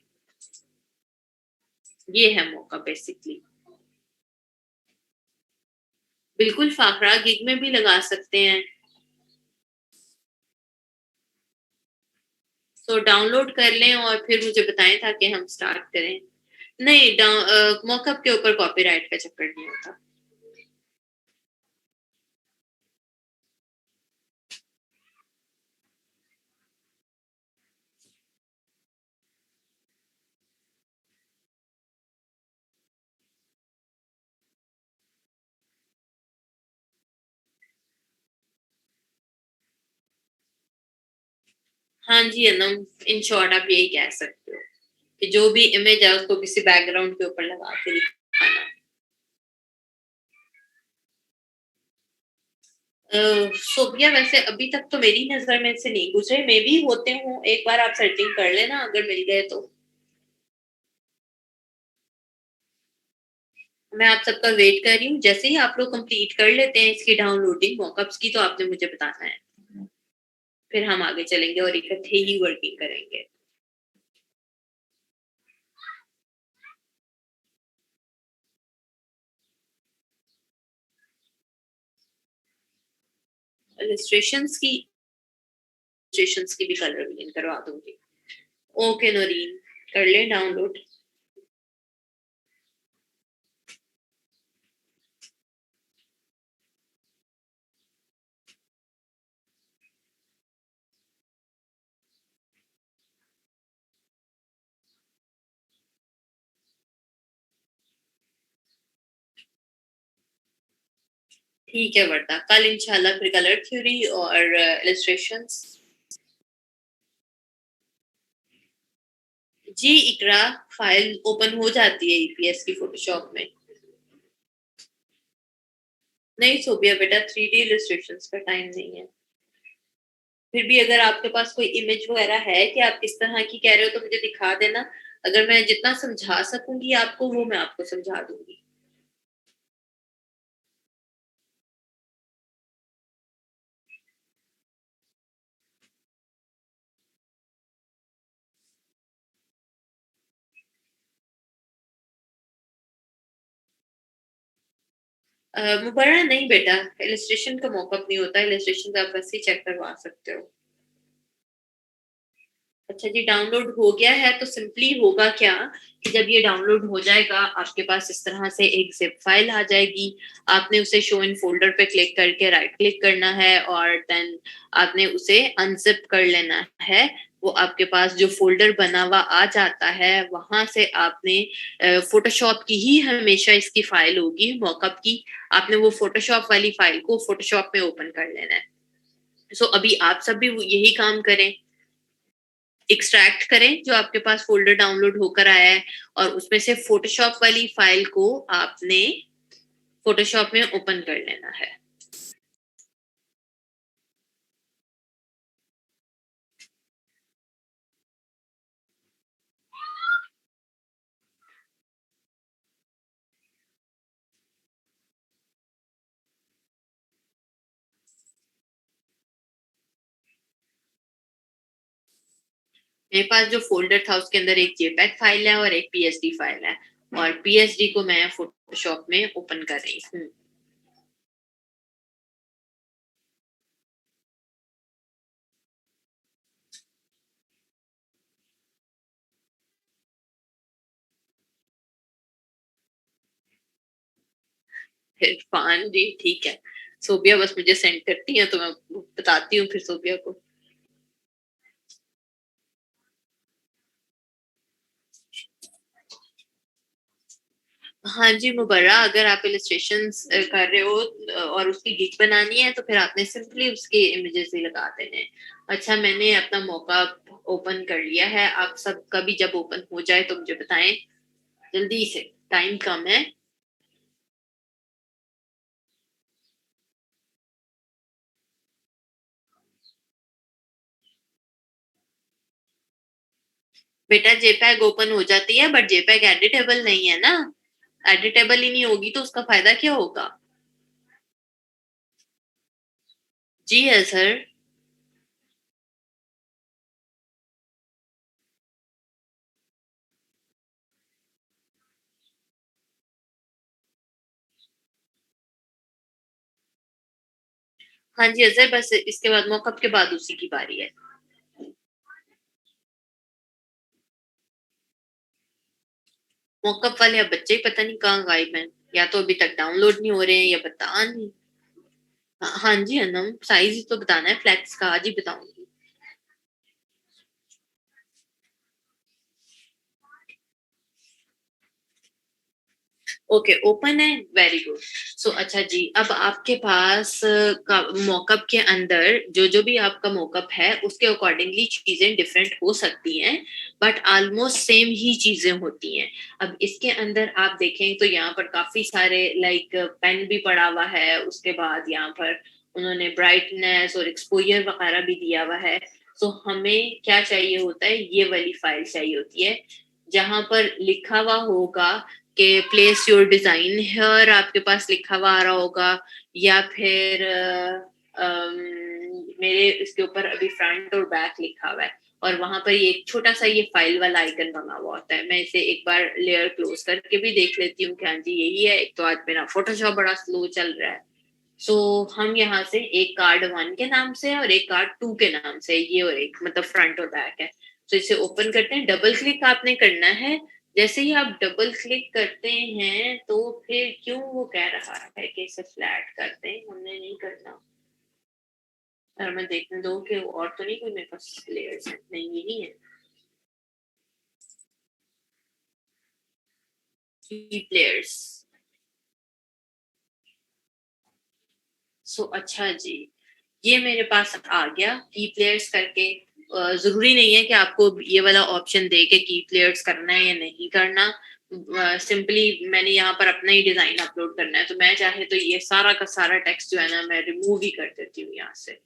ये है मौका बेसिकली। बिल्कुल फाखरा गिग में भी लगा सकते हैं। तो डाउनलोड कर लें और फिर मुझे बताएं ताकि हम स्टार्ट करें। नहीं, मॉकअप के ऊपर कॉपीराइट का चक्कर नहीं होता। हाँ जी अनम, इन शॉर्ट आप यही कह सकते हो कि जो भी इमेज है उसको किसी बैकग्राउंड के ऊपर लगा के दिखाना। सोबिया वैसे अभी तक तो मेरी नजर में से नहीं गुजरे, मे भी होते हो, एक बार आप सर्चिंग कर लेना अगर मिल गए तो। मैं आप सबका वेट कर रही हूँ। जैसे ही आप लोग कंप्लीट कर लेते हैं इसकी डाउनलोडिंग मॉकअप्स की तो आपने मुझे बताना है। फिर हम आगे चलेंगे और इकट्ठे ही वर्किंग करेंगे। इलस्ट्रेशंस की भी कलर ग्रेडिंग करवा दूंगी। ओके नौरीन, कर ले डाउनलोड। ठीक है वर्दा, कल इंशाल्लाह फिर कलर थ्योरी और इलस्ट्रेशंस। जी इकरा, फाइल ओपन हो जाती है ईपीएस की फोटोशॉप में। नहीं सोबिया बेटा, 3D इलस्ट्रेशंस का टाइम नहीं है। फिर भी अगर आपके पास कोई इमेज वगैरह है कि आप किस तरह की कह रहे हो तो मुझे दिखा देना। अगर मैं जितना समझा सकूंगी आपको वो मैं आपको समझा दूंगी। मुबर्रा नहीं बेटा, इलस्ट्रेशन का मॉकअप नहीं होता, इलस्ट्रेशन आप वैसे ही चेक करवा सकते हो। अच्छा जी, डाउनलोड हो गया है तो सिंपली होगा क्या कि जब ये डाउनलोड हो जाएगा आपके पास इस तरह से एक जिप फाइल आ जाएगी। आपने उसे शो इन फोल्डर पे क्लिक करके राइट क्लिक करना है और देन आपने उसे अनजिप कर लेना है। वो आपके पास जो फोल्डर बना हुआ आ जाता है वहां से आपने फोटोशॉप की ही हमेशा इसकी फाइल होगी मॉकअप की। आपने वो फोटोशॉप वाली फाइल को फोटोशॉप में ओपन कर लेना है। सो अभी आप सब भी यही काम करें, एक्सट्रैक्ट करें जो आपके पास फोल्डर डाउनलोड होकर आया है और उसमें से फोटोशॉप वाली फाइल को आपने फोटोशॉप में ओपन कर लेना है। मेरे पास जो फोल्डर था उसके अंदर एक जेपैग फाइल है और एक पीएसडी फाइल है और पीएसडी को मैं फोटोशॉप में ओपन कर रही हूँ। इरफान जी ठीक है, सोबिया बस मुझे सेंड करती है तो मैं बताती हूँ फिर सोबिया को। हाँ जी मुबर्रा, अगर आप इलस्ट्रेशंस कर रहे हो और उसकी गिग बनानी है तो फिर आपने सिंपली उसके इमेजेस ही लगा देने हैं। अच्छा, मैंने अपना मौका ओपन कर लिया है, आप सब का भी जब ओपन हो जाए तो मुझे बताएं जल्दी से, टाइम कम है। बेटा जेपैग ओपन हो जाती है बट जेपैग एडिटेबल नहीं है ना। एडिटेबल ही नहीं होगी तो उसका फायदा क्या होगा। जी है सर। हाँ जी अजहर, बस इसके बाद मौकअप के बाद उसी की बारी है। मॉकअप वाले अब बच्चे ही पता नहीं कहाँ गायब हैं, या तो अभी तक डाउनलोड नहीं हो रहे हैं या बता नहीं। हाँ जी अनम, साइज तो बताना है फ्लैक्स का, आज ही बताऊंगी। ओके ओपन है, वेरी गुड। सो अच्छा जी, अब आपके पास का मॉकअप के अंदर जो जो भी आपका मॉकअप है उसके अकॉर्डिंगली चीजें डिफरेंट हो सकती हैं बट ऑलमोस्ट सेम ही चीजें होती हैं। अब इसके अंदर आप देखें तो यहाँ पर काफी सारे लाइक पेन भी पड़ा हुआ है, उसके बाद यहाँ पर उन्होंने ब्राइटनेस और एक्सपोजर वगैरह भी दिया हुआ है। तो हमें क्या चाहिए होता है, ये वाली फाइल चाहिए होती है जहां पर लिखा हुआ होगा कि प्लेस योर डिजाइन हियर आपके पास लिखा हुआ आ रहा होगा, या फिर मेरे इसके ऊपर अभी फ्रंट और बैक लिखा हुआ है और वहां पर ये एक छोटा सा ये फाइल वाला आइकन बना हुआ होता है। मैं इसे एक बार लेयर क्लोज करके भी देख लेती हूँ कि हाँ जी यही है। एक तो आज मेरा फोटोशॉप बड़ा स्लो चल रहा है। सो हम यहाँ से एक कार्ड 1 के नाम से और एक कार्ड 2 के नाम से, ये और एक मतलब फ्रंट और बैक है। तो इसे ओपन करते हैं। डबल क्लिक आपने करना है। जैसे ही आप डबल क्लिक करते हैं तो फिर क्यों वो कह रहा है कि इसे फ्लैट करते हैं, हमने नहीं करना। और मैं देखने दो कि और तो नहीं कोई मेरे पास लेयर्स है, नहीं यही है की लेयर्स। सो अच्छा जी, ये मेरे पास आ गया की प्लेयर्स करके। जरूरी नहीं है कि आपको ये वाला ऑप्शन दे के की प्लेयर्स करना है या नहीं करना। सिंपली मैंने यहाँ पर अपना ही डिजाइन अपलोड करना है, तो मैं चाहे तो ये सारा का सारा टेक्स्ट जो है ना मैं रिमूव ही कर देती हूँ यहाँ से।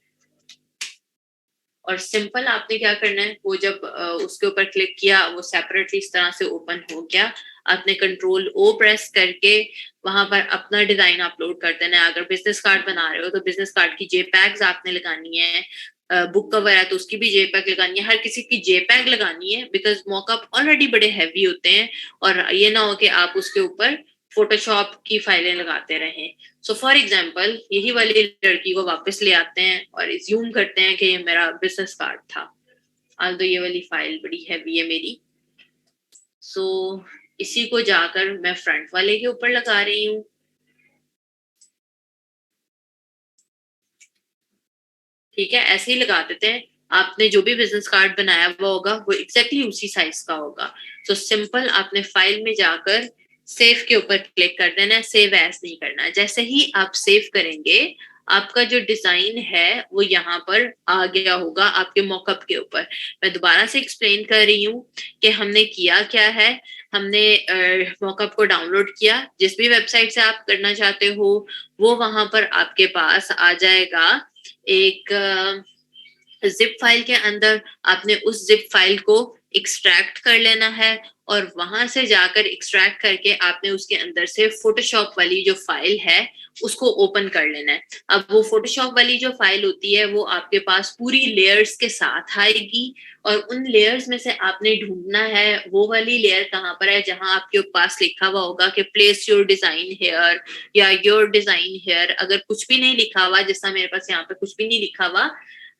और सिंपल आपने क्या करना है, वो जब उसके ऊपर क्लिक किया वो सेपरेटली इस तरह से ओपन हो गया। आपने कंट्रोल ओ प्रेस करके वहां पर अपना डिजाइन अपलोड कर देना है। अगर बिजनेस कार्ड बना रहे हो तो बिजनेस कार्ड की जेपैग्स आपने लगानी है। बुक कवर है तो उसकी भी जेपैग लगानी है। हर किसी की जेपैग लगानी है बिकॉज मॉकअप ऑलरेडी बड़े हैवी होते हैं और ये ना हो कि आप उसके ऊपर फोटोशॉप की फाइलें लगाते रहें। सो फॉर एग्जाम्पल यही वाली लड़की को वापस ले आते हैं और रिज्यूम करते हैं कि ये मेरा बिजनेस कार्ड था। आज तो ये वाली फाइल बड़ी हैवी है मेरी। सो इसी को जाकर मैं फ्रंट वाले के ऊपर लगा रही हूँ। ठीक है, ऐसे ही लगा देते हैं। आपने जो भी बिजनेस कार्ड बनाया हुआ होगा वो एग्जैक्टली उसी साइज का होगा। तो सिंपल आपने फाइल में जाकर सेव के ऊपर क्लिक कर देना है। सेव एज नहीं करना। जैसे ही आप सेव करेंगे आपका जो डिजाइन है वो यहाँ पर आ गया होगा आपके मॉकअप के ऊपर। मैं दोबारा से एक्सप्लेन कर रही हूँ कि हमने किया क्या है। हमने मॉकअप को डाउनलोड किया। जिस भी वेबसाइट से आप करना चाहते हो वो वहां पर आपके पास आ जाएगा। एक जिप फाइल के अंदर आपने उस जिप फाइल को एक्सट्रैक्ट कर लेना है और वहां से जाकर एक्सट्रैक्ट करके आपने उसके अंदर से फोटोशॉप वाली जो फाइल है उसको ओपन कर लेना है। अब वो फोटोशॉप वाली जो फाइल होती है वो आपके पास पूरी लेयर्स के साथ आएगी और उन लेयर्स में से आपने ढूंढना है वो वाली लेयर कहाँ पर है जहां आपके पास लिखा हुआ होगा कि प्लेस योर डिजाइन हेयर या योर डिजाइन हेयर। अगर कुछ भी नहीं लिखा हुआ, जैसा मेरे पास यहाँ पे कुछ भी नहीं लिखा हुआ,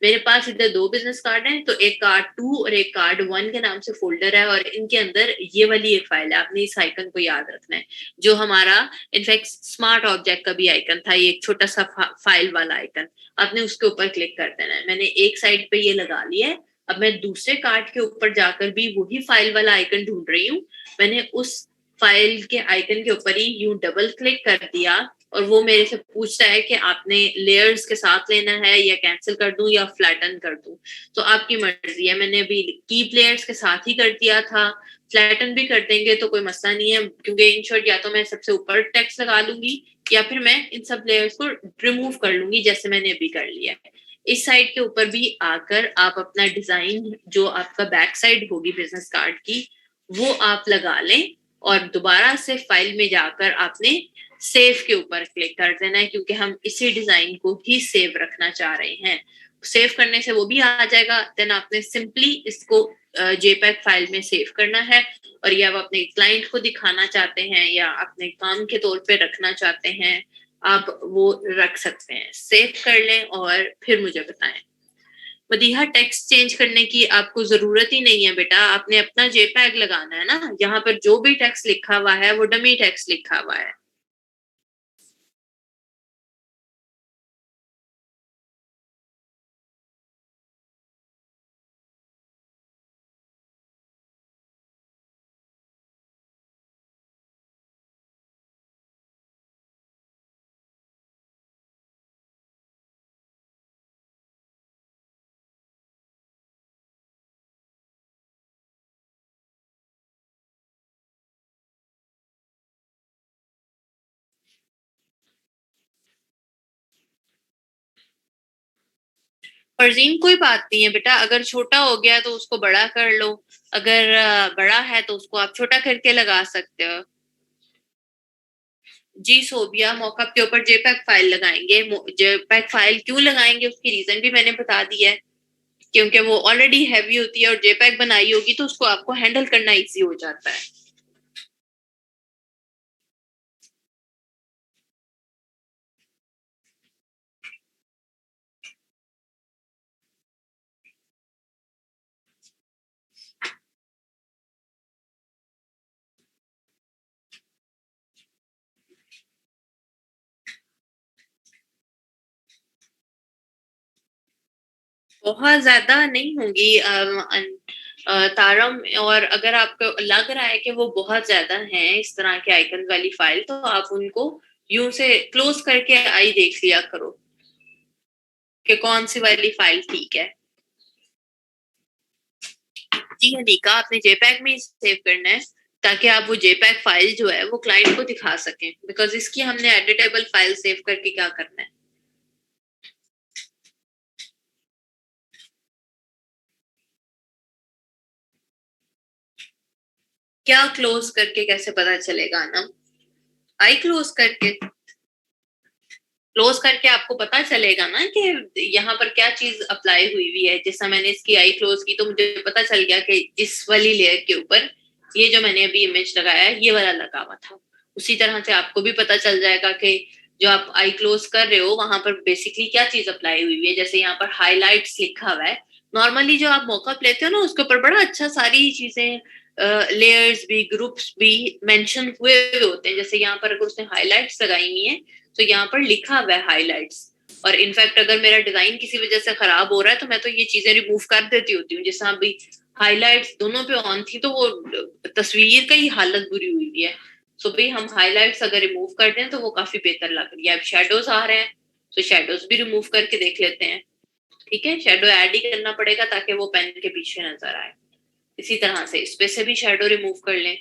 मेरे पास इधर दो बिजनेस कार्ड हैं तो एक कार्ड 2 और एक कार्ड 1 के नाम से फोल्डर है और इनके अंदर ये वाली एक फाइल है। आपने इस आइकन को याद रखना है जो हमारा इनफैक्ट स्मार्ट ऑब्जेक्ट का भी आइकन था, ये एक छोटा सा फाइल वाला आइकन। आपने उसके ऊपर क्लिक कर देना है। मैंने एक साइड पे ये लगा लिया है। अब मैं दूसरे कार्ड के ऊपर जाकर भी वही फाइल वाला आइकन ढूंढ रही हूँ। मैंने उस फाइल के आइकन के ऊपर ही यूं डबल क्लिक कर दिया और वो मेरे से पूछता है कि आपने लेयर्स के साथ लेना है या कैंसिल कर दूं या फ्लैटन कर दूं। तो आपकी मर्जी है। मैंने अभी कीप लेयर्स के साथ ही कर दिया था। फ्लैटन भी कर देंगे तो कोई मसला नहीं है क्योंकि इन शॉर्ट या तो मैं सबसे ऊपर टेक्स्ट लगा लूंगी या फिर मैं इन सब लेयर्स को रिमूव कर लूंगी जैसे मैंने अभी कर लिया है। इस साइड के ऊपर भी आकर आप अपना डिजाइन जो आपका बैक साइड होगी बिजनेस कार्ड की वो आप लगा लें और दोबारा से फाइल में जाकर आपने सेव के ऊपर क्लिक कर देना है क्योंकि हम इसी डिजाइन को ही सेव रखना चाह रहे हैं। सेव करने से वो भी आ जाएगा। देन आपने सिंपली इसको जेपैग फाइल में सेव करना है और या आप अपने क्लाइंट को दिखाना चाहते हैं या अपने काम के तौर पे रखना चाहते हैं आप वो रख सकते हैं। सेव कर लें और फिर मुझे बताएं। मदीहा, टेक्स्ट चेंज करने की आपको जरूरत ही नहीं है बेटा। आपने अपना जेपैग लगाना है ना। यहाँ पर जो भी टेक्स्ट लिखा हुआ है वो डमी टेक्स्ट लिखा हुआ है। फर्जीन, कोई बात नहीं है बेटा। अगर छोटा हो गया तो उसको बड़ा कर लो। अगर बड़ा है तो उसको आप छोटा करके लगा सकते हो। जी सोबिया मॉकअप के ऊपर जेपैग फाइल लगाएंगे। जेपैग फाइल क्यों लगाएंगे उसकी रीजन भी मैंने बता दिया है, क्योंकि वो ऑलरेडी हैवी होती है और जेपैग बनाई होगी तो उसको आपको हैंडल करना इजी हो जाता है। बहुत ज्यादा नहीं होगी तारम, और अगर आपको लग रहा है कि वो बहुत ज्यादा है इस तरह के आइकन वाली फाइल, तो आप उनको यूं से क्लोज करके आई देख लिया करो कि कौन सी वाली फाइल ठीक है। जी हनीका, आपने जेपैग में सेव करना है ताकि आप वो जेपैग फाइल जो है वो क्लाइंट को दिखा सकें, बिकॉज इसकी हमने एडिटेबल फाइल सेव करके क्या करना है। क्या क्लोज करके कैसे पता चलेगा ना? आई क्लोज करके, क्लोज करके आपको पता चलेगा ना कि यहाँ पर क्या चीज अप्लाई हुई हुई है। जैसा मैंने इसकी आई क्लोज की तो मुझे पता चल गया कि इस वाली लेयर के ऊपर ये जो मैंने अभी इमेज लगाया है ये वाला लगा हुआ था। उसी तरह से आपको भी पता चल जाएगा कि जो आप आई क्लोज कर रहे हो वहां पर बेसिकली क्या चीज अप्लाई हुई हुई है। जैसे यहाँ पर हाईलाइट्स लिखा हुआ है, नॉर्मली जो आप मॉकअप लेते हो ना उसके ऊपर बड़ा अच्छा सारी चीजें, लेयर्स भी ग्रुप्स भी मेंशन हुए हुए होते हैं। जैसे यहाँ पर अगर उसने हाईलाइट्स लगाई हुई है तो यहाँ पर लिखा हुआ है हाईलाइट्स। और इनफैक्ट अगर मेरा डिजाइन किसी वजह से खराब हो रहा है तो मैं तो ये चीजें रिमूव कर देती होती हूँ। जैसे अभी हाईलाइट्स दोनों पे ऑन थी तो वो तस्वीर का ही हालत बुरी हुई हुई है। सो भाई हम हाईलाइट्स अगर रिमूव कर दें तो वो काफी बेहतर लग रही है। अब शेडोज आ रहे हैं तो शेडोज भी रिमूव करके देख लेते हैं। ठीक है, शेडो ऐड ही करना पड़ेगा ताकि वो पेन के पीछे नजर आए। इसी तरह से इस पे से भी शेडो रिमूव कर लें।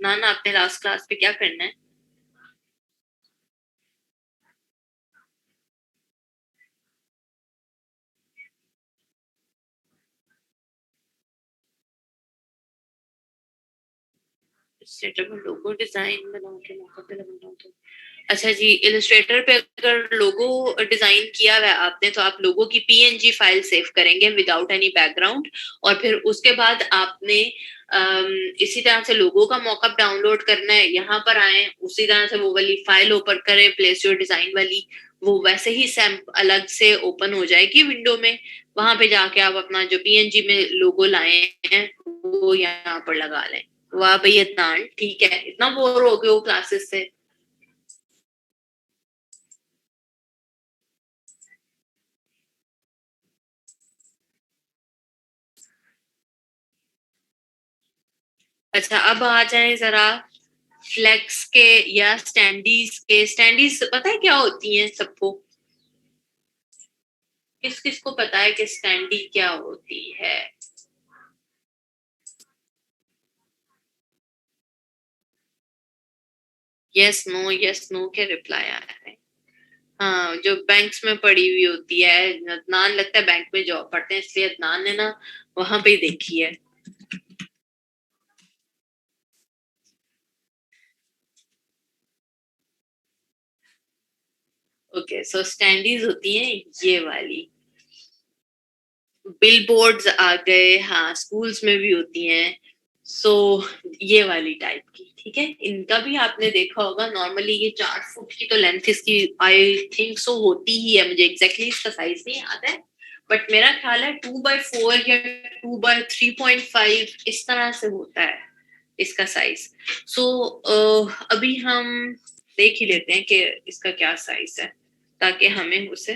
ना ना, आपने लास्ट क्लास पे क्या करना है? इलस्ट्रेटर में लोगो डिजाइन बना के मौका पे लगाना होता है। अच्छा जी, इलस्ट्रेटर पे अगर लोगो डिजाइन किया हुआ है आपने तो आप लोगो की पीएनजी फाइल सेव करेंगे विदाउट एनी बैकग्राउंड। और फिर उसके बाद आपने इसी तरह से लोगो का मॉकअप डाउनलोड करना है। यहाँ पर आए, उसी तरह से वो वाली फाइल ओपन करें प्लेस योर डिजाइन वाली, वो वैसे ही सैम्प अलग से ओपन हो जाएगी विंडो में। वहां पे जाके आप अपना जो पीएनजी में लोगो लाए हैं वो यहाँ पर लगा लें। वाह भाई अदनान, ठीक है, इतना बोर हो गए हो क्लासेस से? 'अच्छा अब आ जाए जरा फ्लेक्स के या स्टैंडीज के। स्टैंडीज पता है क्या होती हैं सबको? किस किस को पता है कि स्टैंडी क्या होती है? यस नो के रिप्लाई आ रहा है। हाँ, जो बैंक्स में पड़ी हुई होती है। अदनान लगता है बैंक में जॉब पढ़ते हैं इसलिए अदनान ने ना वहां पे ही देखी है। ओके, सो स्टैंडीज होती हैं ये वाली। बिल बोर्ड्स आ गए, हाँ स्कूल्स में भी होती हैं। सो ये वाली टाइप की, ठीक है। इनका भी आपने देखा होगा, नॉर्मली ये 4 फुट की तो लेंथ इसकी आई थिंक सो होती ही है। मुझे एग्जैक्टली इसका साइज नहीं याद है, बट मेरा ख्याल है 2x4 या 2x3.5 इस तरह से होता है इसका साइज। सो अभी हम देख ही लेते हैं कि इसका क्या साइज है ताकि हमें उसे।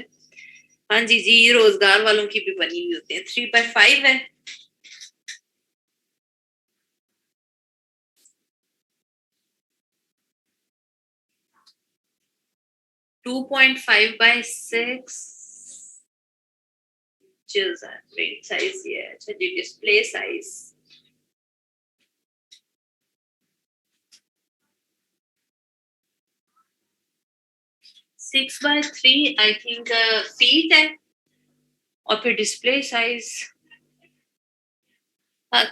हाँ जी जी, रोजगार वालों की भी बनी हुई होती है, 3x5 है। 2.5x6 इंचेस है प्रिंट साइज ये है। अच्छा जी, display size 6x3 I think feet है। और फिर डिस्प्ले साइज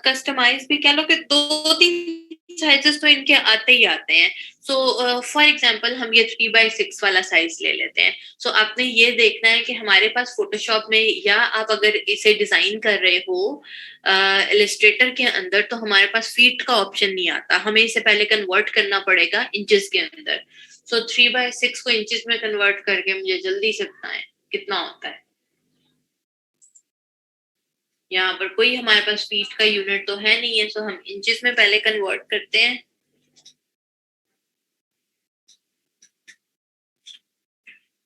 कस्टमाइज भी कह लो कि 2-3 साइजेस तो इनके आते ही आते हैं। सो फॉर एग्जांपल हम ये 3x6 वाला साइज ले लेते हैं। सो आपने ये देखना है कि हमारे पास फोटोशॉप में, या आप अगर इसे डिजाइन कर रहे हो इलस्ट्रेटर के अंदर, तो हमारे पास फीट का ऑप्शन नहीं आता, हमें इसे पहले कन्वर्ट करना पड़ेगा इंचेस के अंदर। सो 3x6 को इंचेस में कन्वर्ट करके मुझे जल्दी से बताएं कितना होता है। यहाँ पर कोई हमारे पास फीट का यूनिट तो है नहीं है, सो हम इंचेस में पहले कन्वर्ट करते हैं।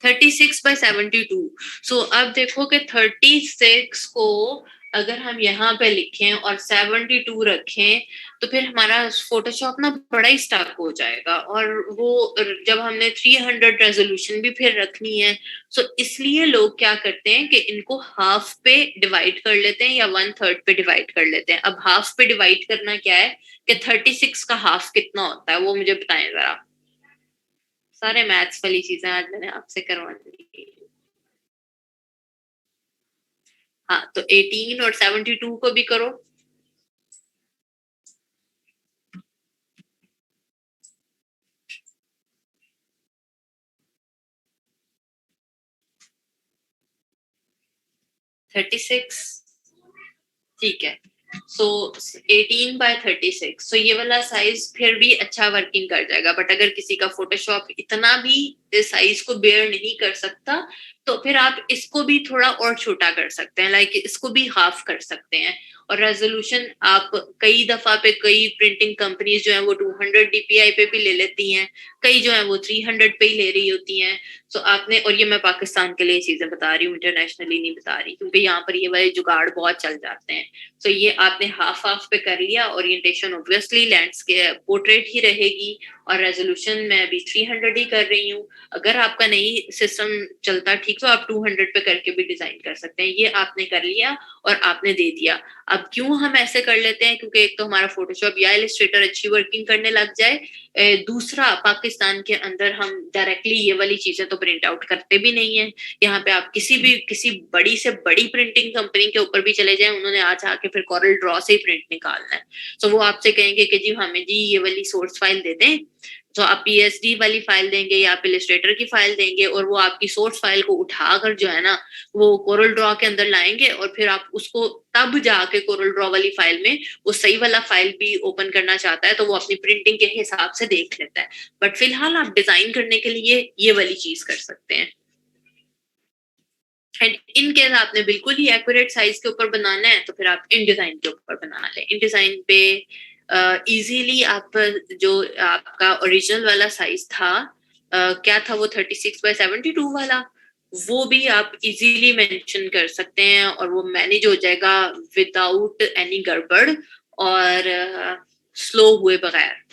36/72। सो अब देखो कि 36 को अगर हम यहाँ पे लिखें और 72 रखें, तो फिर हमारा फोटोशॉप ना बड़ा ही स्टाक हो जाएगा, और वो जब हमने 300 रेजोल्यूशन भी फिर रखनी है, सो इसलिए लोग क्या करते हैं कि इनको हाफ पे डिवाइड कर लेते हैं या 1/3 पे डिवाइड कर लेते हैं। अब हाफ पे डिवाइड करना क्या है कि 36 का हाफ कितना होता है, वो मुझे बताएं जरा। सारे मैथ्स वाली चीजें आज मैंने आपसे करवानी। हाँ, तो 18 और 72 को भी करो। थर्टी सिक्स, ठीक है। सो 18/36, सो ये वाला साइज फिर भी अच्छा वर्किंग कर जाएगा। बट अगर किसी का फोटोशॉप इतना भी साइज को बेयर नहीं कर सकता, तो फिर आप इसको भी थोड़ा और छोटा कर सकते हैं, लाइक इसको भी हाफ कर सकते हैं। और रेजोल्यूशन आप कई दफा पे, कई प्रिंटिंग कंपनीज जो है वो 200 DPI पे भी ले लेती हैं, कई जो है वो 300 पे ही ले रही होती हैं। सो आपने, और ये मैं पाकिस्तान के लिए चीजें बता रही हूँ, इंटरनेशनली नहीं बता रही, क्योंकि यहाँ पर ये वाले जुगाड़ बहुत चल जाते हैं। सो ये आपने हाफ हाफ पे कर लिया। ओरिएंटेशन ऑब्वियसली लैंडस्केप पोर्ट्रेट ही रहेगी, और रेजोल्यूशन मैं अभी 300 ही कर रही हूँ। अगर आपका नहीं सिस्टम चलता ठीक, तो आप 200 पे करके भी डिजाइन कर सकते हैं। ये आपने कर लिया और आपने दे दिया। अब क्यों हम ऐसे कर लेते हैं, क्योंकि एक तो हमारा फोटोशॉप या इलस्ट्रेटर अच्छी वर्किंग करने लग जाए, दूसरा पाकिस्तान के अंदर हम डायरेक्टली ये वाली चीजें तो प्रिंट आउट करते भी नहीं है। यहाँ पे आप किसी बड़ी से बड़ी प्रिंटिंग कंपनी के ऊपर भी चले जाएं, उन्होंने आज आके फिर कॉरल ड्रॉ से ही प्रिंट निकालना है। तो वो आपसे कहेंगे कि जी हमें जी ये वाली सोर्स फाइल दे दें। तो आप PSD वाली फाइल देंगे या आप इलस्ट्रेटर की फाइल देंगे, और वो आपकी सोर्स फाइल को उठाकर जो है ना वो कोरल ड्रॉ के अंदर लाएंगे, और फिर आप उसको तब जाके कोरल ड्रॉ वाली फाइल में वो सही वाला फाइल भी ओपन करना चाहता है, तो वो अपनी प्रिंटिंग के हिसाब से देख लेता है। बट फिलहाल आप डिजाइन करने के लिए ये वाली चीज कर सकते हैं। एंड इन केस आपने बिल्कुल ही एक्यूरेट साइज के ऊपर बनाना है, तो फिर आप इन डिजाइन के ऊपर बना लें। इन डिजाइन पे इजीली आप जो आपका ओरिजिनल वाला साइज था, क्या था वो 36/72 वाला, वो भी आप इजीली मेंशन कर सकते हैं, और वो मैनेज हो जाएगा विदाउट एनी गड़बड़ और स्लो हुए बगैर।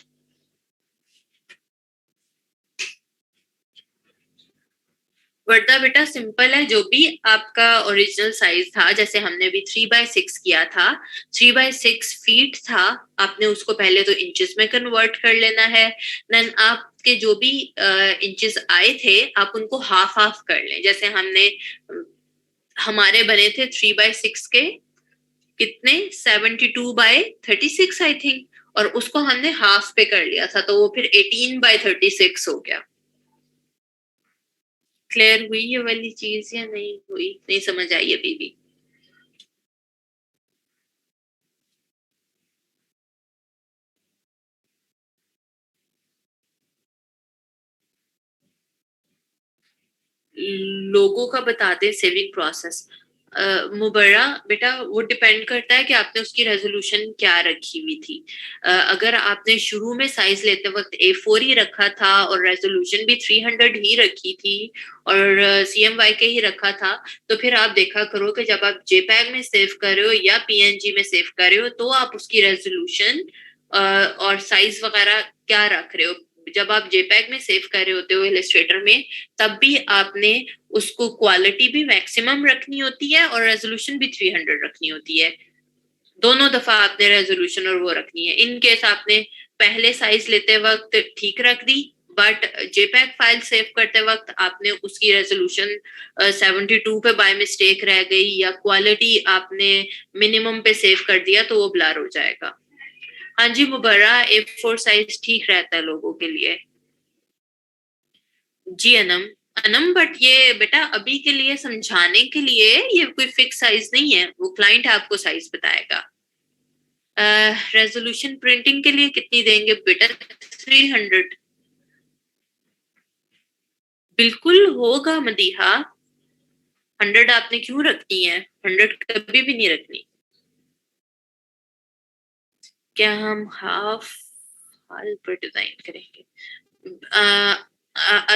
वर्दा बेटा सिंपल है, जो भी आपका ओरिजिनल साइज था, जैसे हमने भी 3x6 किया था, 3x6 फीट था, आपने उसको पहले तो इंचेस में कन्वर्ट कर लेना है। देन आपके जो भी इंचेस आए थे, आप उनको हाफ हाफ कर लें। जैसे हमने हमारे बने थे 3x6 के कितने 72/36 आई थिंक, और उसको हमने हाफ पे कर लिया था, तो वो फिर 18/36 हो गया। क्लियर हुई ये वाली चीज या नहीं हुई, नहीं समझ आई अभी भी? लोगों का बताते सेविंग प्रोसेस। मुबर्रा बेटा, वो डिपेंड करता है कि आपने उसकी रेजोल्यूशन क्या रखी हुई थी। अगर आपने शुरू में साइज लेते वक्त A4 ही रखा था और रेजोल्यूशन भी 300 ही रखी थी और CMYK ही रखा था, तो फिर आप देखा करो कि जब आप JPEG में सेव कर रहे हो या PNG में सेव कर रहे हो, तो आप उसकी रेजोल्यूशन और साइज वगैरह क्या रख रहे हो। जब आप JPEG में सेव कर रहे होते हो इलस्ट्रेटर में, तब भी आपने उसको क्वालिटी भी मैक्सिमम रखनी होती है और रेजोल्यूशन भी 300 रखनी होती है। दोनों दफा आपने रेजोल्यूशन और वो रखनी है। इन केस आपने पहले साइज लेते वक्त ठीक रख दी, बट JPEG फाइल सेव करते वक्त आपने उसकी रेजोल्यूशन 72 पे बाय मिस्टेक रह गई, या क्वालिटी आपने मिनिमम पे सेव कर दिया, तो वो ब्लर हो जाएगा। हाँ जी मुबर्रा, A4 साइज ठीक रहता है लोगों के लिए। जी अनम। अनम बट ये बेटा अभी के लिए समझाने के लिए, ये कोई फिक्स साइज नहीं है, वो क्लाइंट आपको साइज बताएगा। रेजोल्यूशन प्रिंटिंग के लिए कितनी देंगे बेटा? 300। बिल्कुल होगा मदीहा। 100 आपने क्यों रखनी है? 100 कभी भी नहीं रखनी। क्या हम हाफ हाल पर डिजाइन करेंगे?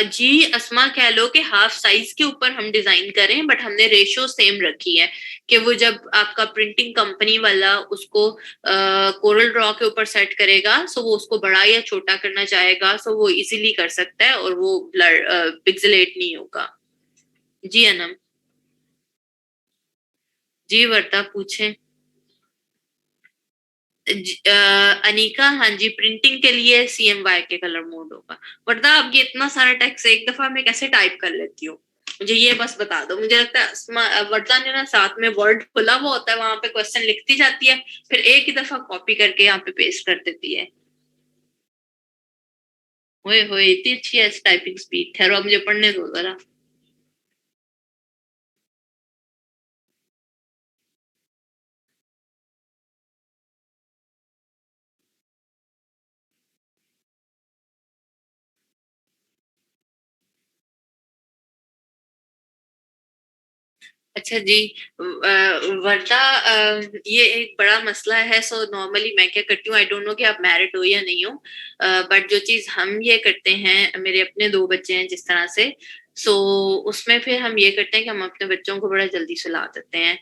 जी अस्मा कह लो कि हाफ साइज के ऊपर हम डिजाइन करें, बट हमने रेशियो सेम रखी है कि वो जब आपका प्रिंटिंग कंपनी वाला उसको कोरल ड्रॉ के ऊपर सेट करेगा, सो वो उसको बड़ा या छोटा करना चाहेगा, सो वो इजीली कर सकता है और वो ब्लर पिक्सेलेट नहीं होगा। जी अनम। जी वर्ता पूछें। अनिका हाँ जी, प्रिंटिंग के लिए CMY के कलर मोड होगा। वर्ता अब ये इतना सारा टेक्स्ट एक दफा में कैसे टाइप कर लेती हूँ? मुझे ये बस बता दो। मुझे लगता है वर्ता ने ना साथ में वर्ड खुला हुआ होता है, वहां पे क्वेश्चन लिखती जाती है, फिर एक ही दफा कॉपी करके यहाँ पे पेस्ट कर देती है। होए होए, इतनी अच्छी है टाइपिंग स्पीड। ठहरो अब मुझे पढ़ने दो जरा। अच्छा जी। वर्दा, ये एक बड़ा मसला है। सो नॉर्मली मैं क्या करती हूँ, आई डोंट नो कि आप मैरिड हो या नहीं हो, बट जो चीज हम ये करते हैं, मेरे अपने 2 बच्चे हैं जिस तरह से, सो उसमें फिर हम ये करते हैं कि हम अपने बच्चों को बड़ा जल्दी सुला देते हैं।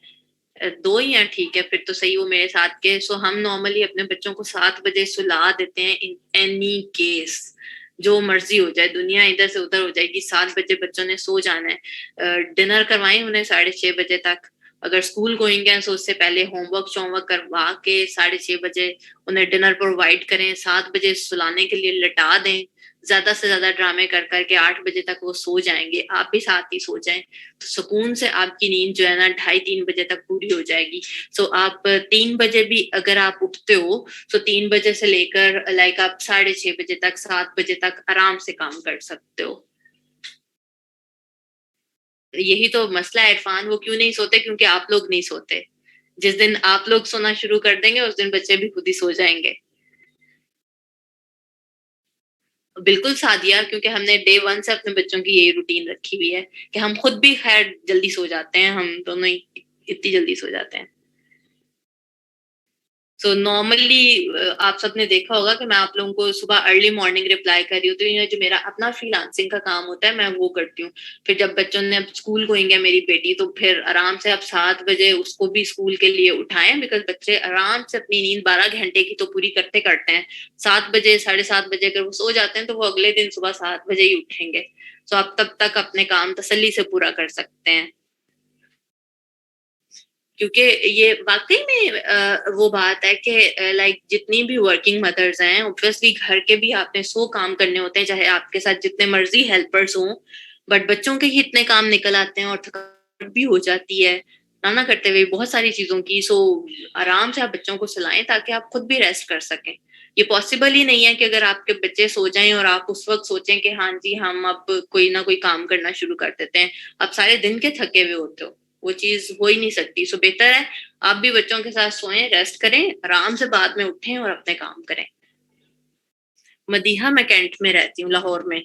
2 ही हैं ठीक है, फिर तो सही वो मेरे साथ के। सो हम नॉर्मली अपने बच्चों को 7 बजे सुला देते हैं इन एनी केस। जो मर्जी हो जाए, दुनिया इधर से उधर हो जाएगी, 7 बजे बच्चों ने सो जाना है। डिनर करवाएं उन्हें 6:30 बजे तक। अगर स्कूल गोइंग है तो उससे पहले होमवर्क शोमवर्क करवा के 6:30 बजे उन्हें डिनर प्रोवाइड करें। 7 बजे सुलाने के लिए लिटा दें। ज्यादा से ज्यादा ड्रामे कर करके 8 बजे तक वो सो जाएंगे, आप भी साथ ही सो जाएं, तो सुकून से आपकी नींद जो है ना 2:30-3 बजे तक पूरी हो जाएगी। सो आप 3 बजे भी अगर आप उठते हो, तो 3 बजे से लेकर लाइक आप 6:30 बजे तक, 7 बजे तक आराम से काम कर सकते हो। यही तो मसला है इरफान, वो क्यों नहीं सोते? क्योंकि आप लोग नहीं सोते। जिस दिन आप लोग सोना शुरू कर देंगे, उस दिन बच्चे भी खुद ही सो जाएंगे। बिल्कुल सादिया, क्योंकि हमने डे 1 से अपने बच्चों की यही रूटीन रखी हुई है कि हम खुद भी खैर जल्दी सो जाते हैं, हम दोनों ही इतनी जल्दी सो जाते हैं। सो नॉर्मली आप सबने देखा होगा कि मैं आप लोगों को सुबह अर्ली मॉर्निंग रिप्लाई कर रही हूँ, तो ये जो मेरा अपना फ्रीलांसिंग का काम होता है मैं वो करती हूँ। फिर जब बच्चों ने अब स्कूल गोइंग है मेरी बेटी, तो फिर आराम से आप 7 बजे उसको भी स्कूल के लिए उठाएं, बिकॉज बच्चे आराम से अपनी नींद 12 घंटे की तो पूरी करते करते हैं। 7 बजे 7:30 बजे अगर वो सो जाते हैं, तो वो अगले दिन सुबह 7 बजे ही उठेंगे। तो आप तब तक अपने काम तसल्ली से पूरा कर सकते हैं। क्योंकि ये वाकई में वो बात है कि लाइक जितनी भी वर्किंग मदर्स हैं, ऑब्वियसली घर के भी आपने 100 काम करने होते हैं, चाहे आपके साथ जितने मर्जी हेल्पर्स हों, बट बच्चों के ही इतने काम निकल आते हैं और थकावट भी हो जाती है ना ना करते हुए बहुत सारी चीजों की। सो आराम से आप बच्चों को सुलाएं ताकि आप खुद भी रेस्ट कर सकें। ये पॉसिबल ही नहीं है कि अगर आपके बच्चे सो जाएं और आप उस वक्त सोचें कि हाँ जी हम अब कोई ना कोई काम करना शुरू कर देते हैं। आप सारे दिन के थके हुए होते हो, वो चीज हो ही नहीं सकती। सो बेहतर है आप भी बच्चों के साथ सोएं, रेस्ट करें, आराम से बाद में उठें और अपने काम करें। मदीहा मैं कैंट में रहती हूँ, लाहौर में।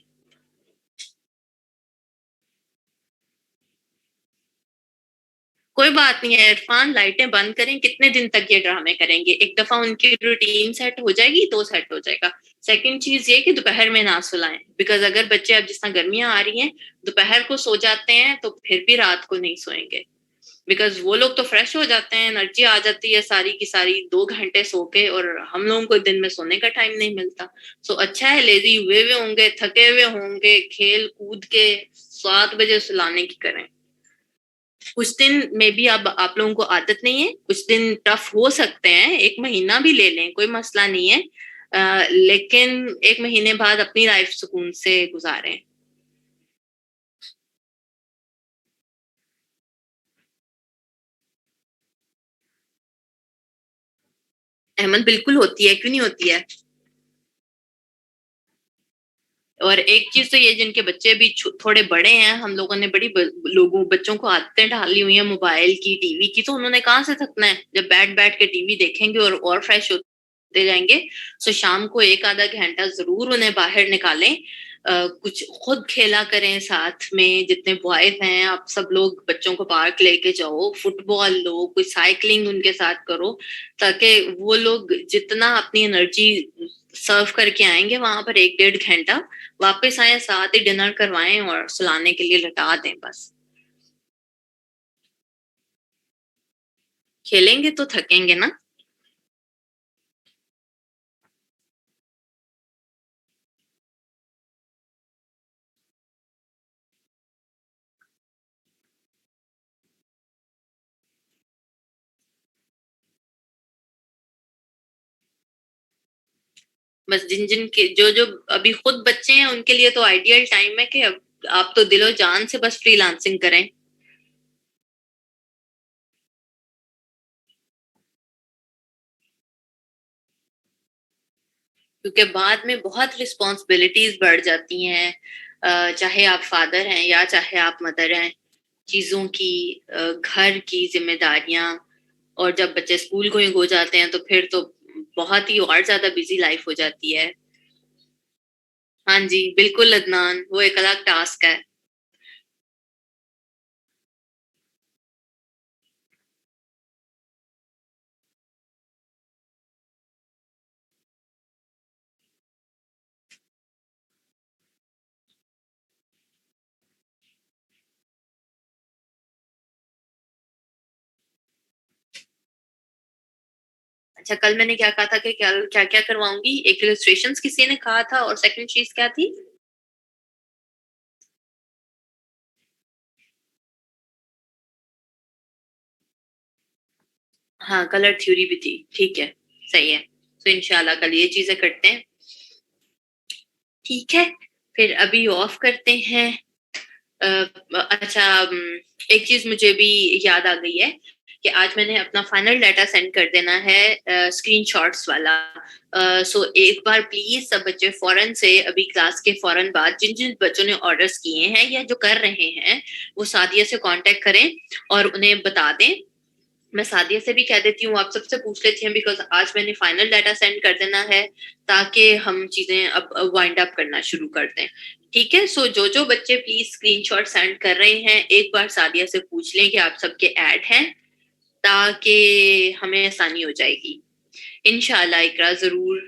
कोई बात नहीं है इरफान, लाइटें बंद करें, कितने दिन तक ये ड्रामे करेंगे? एक दफा उनकी रूटीन सेट हो जाएगी तो सेट हो जाएगा। सेकंड चीज ये कि दोपहर में ना सुलाएं, बिकॉज अगर बच्चे अब जिस तरह गर्मियां आ रही हैं दोपहर को सो जाते हैं तो फिर भी रात को नहीं सोएंगे। बिकॉज वो लोग तो फ्रेश हो जाते हैं, एनर्जी आ जाती है सारी की सारी 2 घंटे सो के, और हम लोगों को दिन में सोने का टाइम नहीं मिलता। सो अच्छा है लेजी हुए हुए होंगे, थके हुए होंगे, खेल कूद के 7 बजे सुलाने की करें। कुछ दिन में भी अब आप लोगों को आदत नहीं है, कुछ दिन टफ हो सकते हैं, 1 महीना भी ले लें कोई मसला नहीं है। लेकिन 1 महीने बाद अपनी लाइफ सुकून से गुजारें। अहमद बिल्कुल होती है, क्यों नहीं होती है। और एक चीज तो ये, जिनके बच्चे भी थोड़े बड़े हैं, हम लोगों ने बड़ी लोगों बच्चों को आदतें डाली हुई है मोबाइल की, टीवी की, तो उन्होंने कहाँ से थकना है जब बैठ बैठ के टीवी देखेंगे और फ्रेश होते जाएंगे। सो शाम को एक आधा घंटा जरूर उन्हें बाहर निकालें। कुछ खुद खेला करें साथ में, जितने बॉयज हैं आप सब लोग बच्चों को पार्क लेके जाओ, फुटबॉल लो, कोई साइकिलिंग उनके साथ करो, ताकि वो लोग जितना अपनी एनर्जी सर्व करके आएंगे वहां पर 1 डेढ़ घंटा, वापस आए साथ ही डिनर करवाएं और सुलाने के लिए लटा दें बस। खेलेंगे तो थकेंगे ना। बस जिन जिन के जो जो अभी खुद बच्चे हैं उनके लिए तो आइडियल टाइम है कि अब आप तो दिलो जान से बस फ्रीलांसिंग करें। क्योंकि बाद में बहुत रिस्पॉन्सिबिलिटीज बढ़ जाती हैं, चाहे आप फादर हैं या चाहे आप मदर हैं, चीजों की, घर की जिम्मेदारियां, और जब बच्चे स्कूल गोइंग हो जाते हैं तो फिर तो बहुत ही और ज्यादा बिजी लाइफ हो जाती है। हाँ जी बिल्कुल अदनान, वो एक अलग टास्क है। अच्छा, कल मैंने क्या कहा था कि क्या क्या क्या करवाऊंगी, एक इलस्ट्रेशंस किसी ने कहा था, और सेकंड चीज क्या थी। हाँ, कलर थ्योरी भी थी, ठीक है, सही है। तो इंशाल्लाह कल ये चीजें करते हैं। ठीक है, फिर अभी ऑफ करते हैं। अच्छा, एक चीज मुझे भी याद आ गई है कि आज मैंने अपना फाइनल डाटा सेंड कर देना है, स्क्रीनशॉट्स वाला। सो एक बार प्लीज सब बच्चे फौरन से अभी क्लास के फौरन बाद जिन जिन बच्चों ने ऑर्डर्स किए हैं या जो कर रहे हैं, वो सादिया से कांटेक्ट करें और उन्हें बता दें। मैं सादिया से भी कह देती हूँ, आप सबसे पूछ लेती हैं, बिकॉज आज मैंने फाइनल डाटा सेंड कर देना है, ताकि हम चीजें अब वाइंड अप करना शुरू कर दें। ठीक है, सो जो जो बच्चे प्लीज स्क्रीनशॉट सेंड कर रहे हैं, एक बार सादिया से पूछ लें कि आप सबके ऐड हैं, ताकि हमें आसानी हो जाएगी। इंशाल्लाह इकरा जरूर।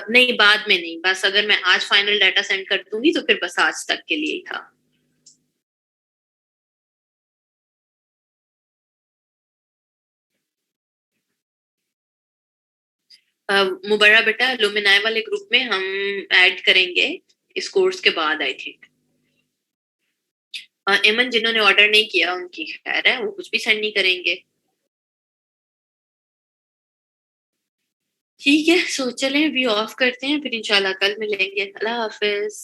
नहीं, बाद में नहीं, बस अगर मैं आज फाइनल डाटा सेंड कर दूंगी तो फिर बस आज तक के लिए ही था। मुबर्रा बेटा, लुमिनाय वाले ग्रुप में हम ऐड करेंगे इस कोर्स के बाद, आई थिंक। एमन जिन्होंने ऑर्डर नहीं किया उनकी खैर है, वो कुछ भी सेंड नहीं करेंगे। ठीक है, सो चलें अभी ऑफ करते हैं, फिर इंशाल्लाह कल मिलेंगे। अल्लाह हाफिज।